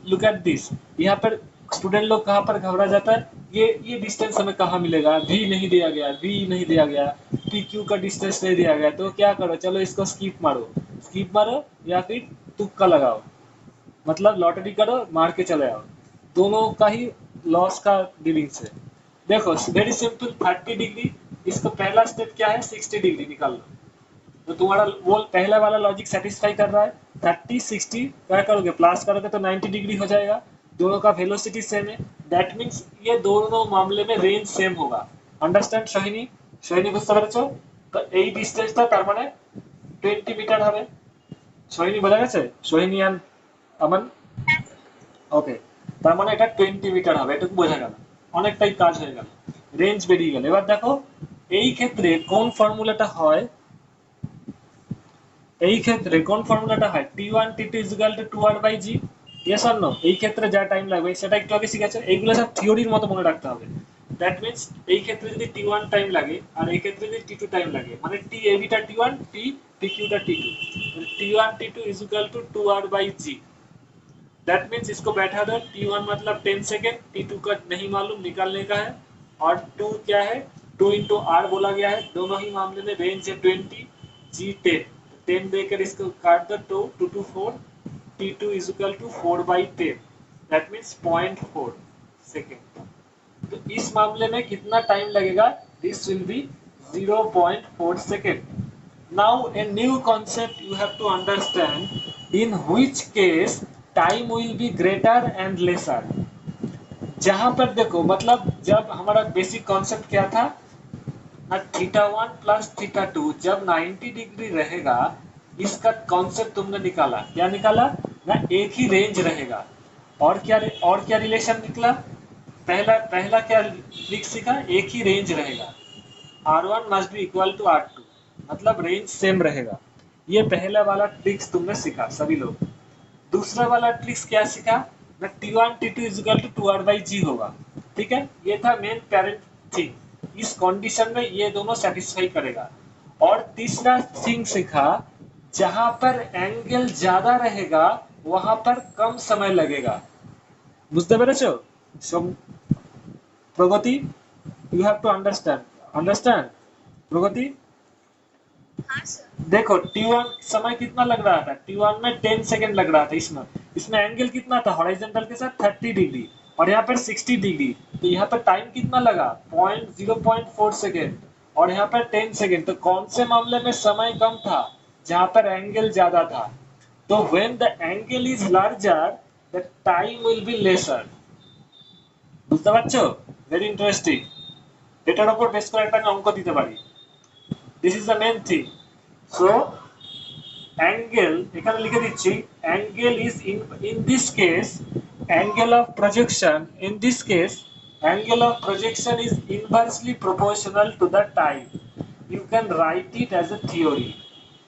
S1: Look at this, यहाँ पर स्टूडेंट लोग कहाँ पर घबरा जाता है, ये डिस्टेंस हमें कहाँ मिलेगा, V नहीं दिया गया, V नहीं दिया गया, PQ का डिस्टेंस नहीं दिया गया, तो क्या करो, चलो इसको स्किप मारो या फिर तुक्का लगाओ, मतलब लॉटरी करो, मार के चले आओ, दोनों का ही लॉस का डीलिंग से। देखो वेरी सिंपल, 30 डिग्री, इसका पहला स्टेप क्या है, 60 डिग्री निकाल लो। तो तुम्हारा वो पहला वाला लॉजिक सेटिस्फाई कर रहा है। 30 60 क्या करोगे, प्लस करोगे तो 90 डिग्री हो जाएगा। दोनों का वेलोसिटी सेम है, दैट मीन्स ये दोनों मामले में रेंज सेम होगा। अंडरस्टैंड সোহিনী? সোহিনী বুঝতে পেরেছো? তো এই ডিসটেন্সটা তার মানে 20 মিটার হবে। সোহিনী বোঝা গেছে? সোহিনী এন্ড আমান? ওকে, তার মানে এটা 20 মিটার হবে, এটুকু বোঝা গেল, অনেকটাই কাজ হয়ে গেল, রেঞ্জ বেরিয়ে গেল। এবার দেখো এই ক্ষেত্রে কোন ফর্মুলাটা হয়, এই ক্ষেত্রে কোন ফর্মুলাটা হয়, T1 T2 2R/G। Yes or no? এই ক্ষেত্রে যা টাইম লাগবে সেটা একটু আগে শিখেছো, এইগুলো সব থিওরির মতো মনে রাখতে হবে। দ্যাট মিন্স এই ক্ষেত্রে যদি T1 টাইম লাগে আর এই ক্ষেত্রে যদি T2 টাইম লাগে, মানে TAB টা T1, TPQ টা T2, T1 T2 2R/G। That means इसको बैठा दो, T1 मतलब 10 सेकेंड, T2 का नहीं मालूम, निकालने का है, और 2 क्या है, 2 into R बोला गया है, दोनों ही मामले में रेंज है 20, G 10, 10 देकर इसको काट दो, 2 2 4, T2 4/10, दैट मीन्स 0.4 सेकेंड। तो इस मामले में कितना टाइम लगेगा, this will B 0.4 second. Now a new concept you have to understand, in which case time will be greater and lesser। जहां पर देखो, मतलब जब हमारा बेसिक कॉन्सेप्ट क्या था ना, θ1 प्लस θ2 जब 90 डिग्री रहेगा, इसका कॉन्सेप्ट तुमने निकाला, क्या निकाला ना, एक ही रेंज रहेगा। और क्या रिलेशन निकला, पहला क्या ट्रिक सीखा, एक ही रेंज रहेगा, R1 must be equal to R2, मतलब रेंज सेम रहेगा। ये पहला वाला ट्रिक्स तुमने सीखा सभी लोग। दूसरा वाला ट्रिक्स क्या सीखा ना, T1 T2 2R/G होगा, ठीक है, ये था मेन पेरेंट थिंग। इस कंडीशन में ये दोनों सेटिस्फाई करेगा। और तीसरा थिंग सीखा, जहां पर एंगल ज्यादा रहेगा वहां पर कम समय लगेगा। বুঝতে পেরেছো? प्रगति, यू हैव टू अंडरस्टैंड प्रगति।
S3: हाँ सर।
S1: देखो T1 समय कितना लग रहा था, T1 में 10 सेकंड लग रहा था। इसमें एंगल कितना था हॉरिजॉन्टल के साथ 30 डिग्री, और यहाँ पर 60 डिग्री। तो यहाँ पर टाइम कितना लगा 0.4 सेकंड, और यहाँ पर 10 सेकंड। तो कौन से मामले में समय कम था, जहाँ पर एंगल ज्यादा था। तो when the angle is larger the time will be lesser। বুঝতে পারছো? Very interesting. এটার উপর বেস করে একটা অঙ্ক দিতে পারি। This is the main thing. So angle এখানে লিখে দিচ্ছি, angle is in this case angle of projection, in this case angle of projection is inversely proportional to the time। you can write it as a theory।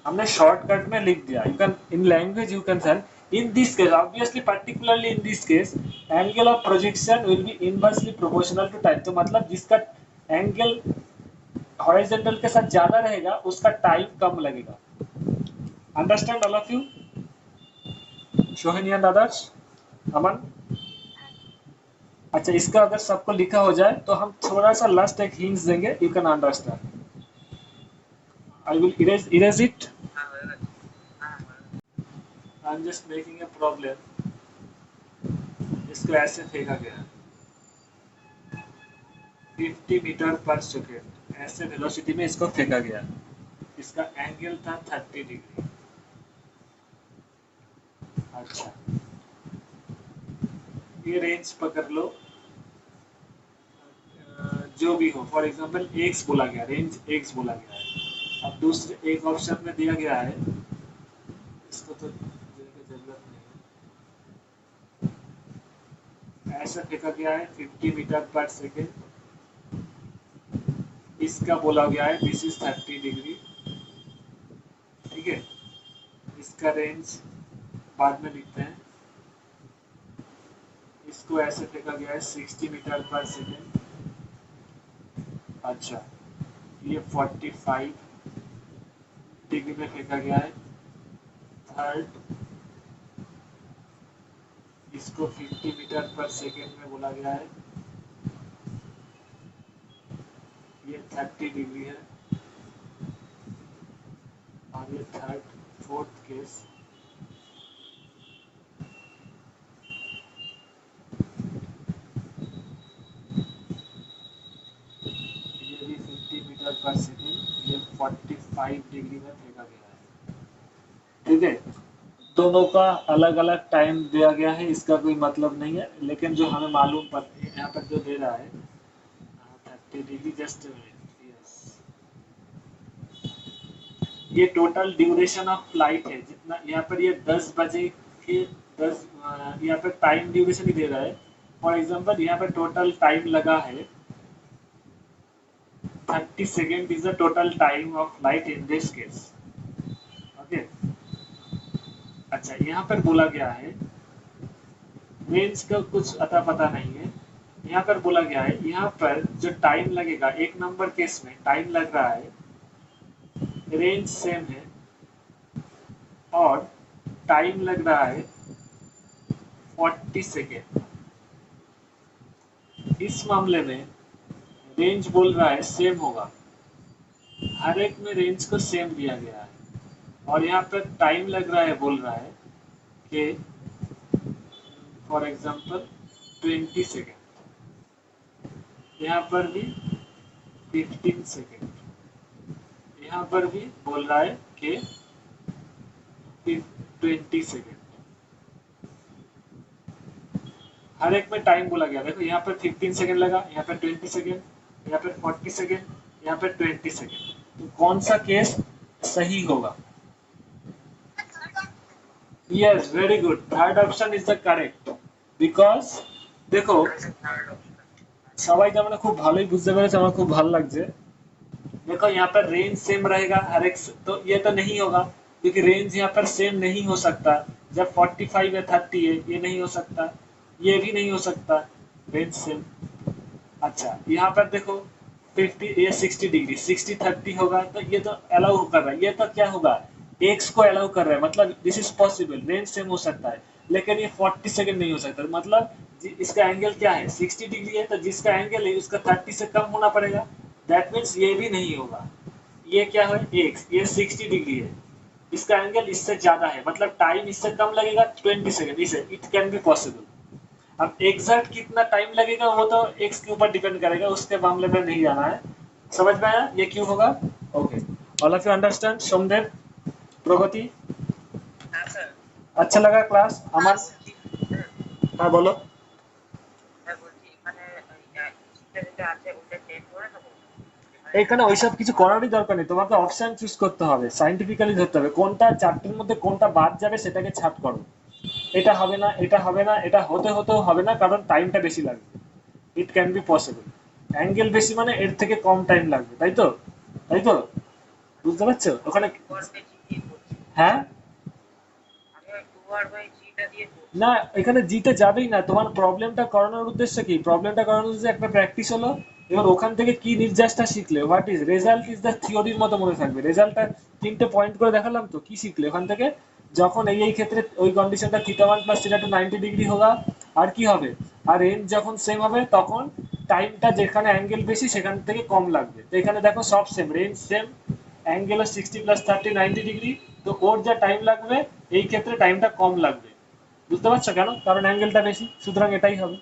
S1: हमने शॉर्टकट में लिख दिया। you can in language you can say in this case, obviously particularly in this case angle of projection will be inversely proportional to time। तो मतलब जिसका एंगल हॉरिजॉन्टल के साथ ज्यादा रहेगा उसका टाइम कम लगेगा। Understand all of you? Shohini and others? अमन? अच्छा, इसका अगर सबको लिखा हो जाए तो हम थोड़ा सा लास्ट एक हिंट्स देंगे, you can understand. I will erase it.
S2: हाँ हয়ে গেছে। हाँ হয়ে গেছে।
S1: आई am just making a problem. इसको ऐसे फेंका गया 50 मीटर पर सेकेंड, ऐसे वेलोसिटी में इसको फेंका गया। इसका एंगल था 30 डिग्री। अच्छा, ये रेंज पकड़ लो, जो भी हो। फॉर एग्जांपल एक्स बोला गया, रेंज एक्स बोला गया है। अब दूसरे एक ऑप्शन में दिया गया है, इसको तो देने की जरूरत नहीं है। ऐसा फेंका गया है 50 मीटर पर सेकेंड। इसका बोला गया है दिस इज 30 डिग्री। ठीक है, इसका रेंज बाद में लिखते हैं। इसको ऐसे फेंका गया है 60 मीटर पर सेकेंड। अच्छा, ये 45 डिग्री में फेंका गया है थर्ड। इसको 50 मीटर पर सेकेंड में बोला गया है। ये 30 डिग्री है, और ये थर्ड फोर्थ केस। ये भी 50 मीटर पर सेकेंड, ये 45 डिग्री में फेंका गया है। ठीक है, दोनों का अलग अलग टाइम दिया गया है, इसका कोई मतलब नहीं है, लेकिन जो हमें मालूम पर यहाँ पर जो दे रहा है 30 डिग्री। जस्ट यस, ये टोटल ड्यूरेशन ऑफ फ्लाइट है जितना यहाँ पर। ये 10 बजे के 10 यहाँ पर टाइम ड्यूरेशन ही दे रहा है। फॉर एग्जांपल यहाँ पर टोटल टाइम लगा है 30 second is the total time of flight in this case. Okay, अच्छा, यहाँ पर बोला गया है रेंज का कुछ अता पता नहीं है। यहाँ पर बोला गया है यहाँ पर जो टाइम लगेगा, एक नंबर केस में टाइम लग रहा है, रेंज सेम है, और टाइम लग रहा है 40 सेकेंड। इस मामले में रेंज बोल रहा है सेम होगा, हर एक में रेंज को सेम दिया गया है। और यहाँ पर टाइम लग रहा है, बोल रहा है कि फॉर एग्जांपल 20 सेकेंड। यहाँ पर भी 15 सेकेंड। यहाँ पर भी बोल रहा है कि 20 सेकेंड। हर एक में टाइम बोला गया। देखो यहाँ पर 15 सेकेंड लगा, यहाँ पर 20 सेकेंड, यहाँ पर 40 सेकेंड, यहाँ पर 20 सेकेंड। तो कौन सा केस सही होगा? Yes, very good, third option is the correct. Because देखो
S2: থার্ড অপশন।
S1: সবাই তো আমরা খুব ভালোই বুঝতে পেরেছি, আমার খুব ভালো লাগছে। देखो यहाँ पर रेंज सेम रहेगा हर एक, तो ये तो नहीं होगा क्योंकि रेंज यहाँ पर सेम नहीं हो सकता। जब 45 या 30 है, ये नहीं हो सकता, ये भी नहीं हो सकता रेंज सेम। अच्छा यहाँ पर देखो 50 ये 60 डिग्री 60-30 होगा तो ये तो अलाउ कर रहा है, ये तो क्या होगा एक्स को अलाउ कर रहा है, मतलब this is possible, range same हो सकता है, लेकिन ये 40 सेकंड नहीं हो सकता, मतलब इसका एंगल क्या है 60 डिग्री है, तो जिसका एंगल है उसका 30 से कम होना पड़ेगा, दैट मीन्स ये भी नहीं होगा। ये क्या है एक्स, ये 60 डिग्री है, इसका एंगल इससे ज्यादा है, मतलब टाइम इससे कम लगेगा 20 सेकंड, इसे इट कैन बी पॉसिबल। अब एग्जैक्ट कितना टाइम लगेगा वो तो एक्स के ऊपर डिपेंड करेगा, उसके मामले में नहीं जाना है। समझ में आया ये क्यों होगा? Okay, all of you understand? Somdev, Pragati,
S2: হ্যাঁ স্যার।
S1: अच्छा लगा क्लास আমার?
S2: বলছি স্যার,
S1: हाँ बोलो।
S2: স্যার বলছি এখানে যেটা যেটা আছে ওটা চেঞ্জ করে নেবো, এখানে
S1: এখানে ওইসব কিছু করারই দরকার নেই, তোমাকে অপশন চুজ করতে হবে, সাইন্টিফিক্যালি ধরতে হবে কোনটা চারটির মধ্যে কোনটা বাদ যাবে সেটাকে ছাট করো। এটা হবে না, এটা হবে না, এটা হতে হতেও হবে না, কারণ টাইমটা বেশি লাগবে। It can be possible, angle বেশি মানে এর থেকে কম টাইম লাগবে, তাই তো? তাই তো, বুঝতে পারছো ওখানে?
S2: 2/g দিয়ে করছি,
S1: হ্যাঁ,
S2: আমি ওই 2/g-টা দিয়ে করছি।
S1: না এখানে জিতে যাবেই না, তোমার প্রবলেমটা করানোর উদ্দেশ্য কি? প্রবলেমটা করানোর উদ্দেশ্যে একটা প্র্যাকটিস হলো, এবার ওখান থেকে কি নির্যাসটা শিখলে, what is result is the থিওরির মতো মনে থাকবে, রেজাল্টটা 3টে পয়েন্ট করে দেখালাম তো, কি শিখলে ওখান থেকে? যখন এই ক্ষেত্রে ওই কন্ডিশনটা θ1 + θ2 90 ডিগ্রি होगा, আর কি হবে, আর রেঞ্জ যখন সেম হবে তখন টাইমটা যেখানে অ্যাঙ্গেল বেশি সেখান থেকে কম লাগবে, তো এখানে দেখো সব same, range same, angle 60 + 30 90 degree, তো ওর যা টাইম লাগবে এই ক্ষেত্রে টাইমটা কম লাগবে। বুঝতে পারছো কেন? কারণ অ্যাঙ্গেলটা বেশি, সুতরাং এটাই হবে।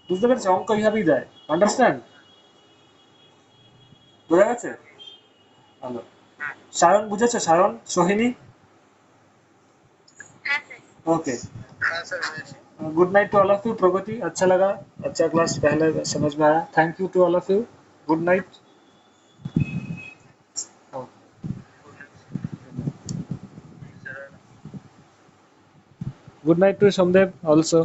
S1: বুঝতে পেরেছো? অঙ্ক এইভাবেই দেয়, আন্ডারস্ট্যান্ড? বোঝা গেছে? ভালো।
S2: হ্যাঁ
S1: সায়ন বুঝেছো? সায়ন, সোহিনী?
S3: হ্যাঁ স্যার।
S1: ओके,
S2: হ্যাঁ স্যার বুঝেছি।
S1: Good night to all of you. Pragati अच्छा लगा, अच्छा क्लास पहले समझ में आया, thank you to all of you, good night.
S2: Sir
S1: good night to Somdev also.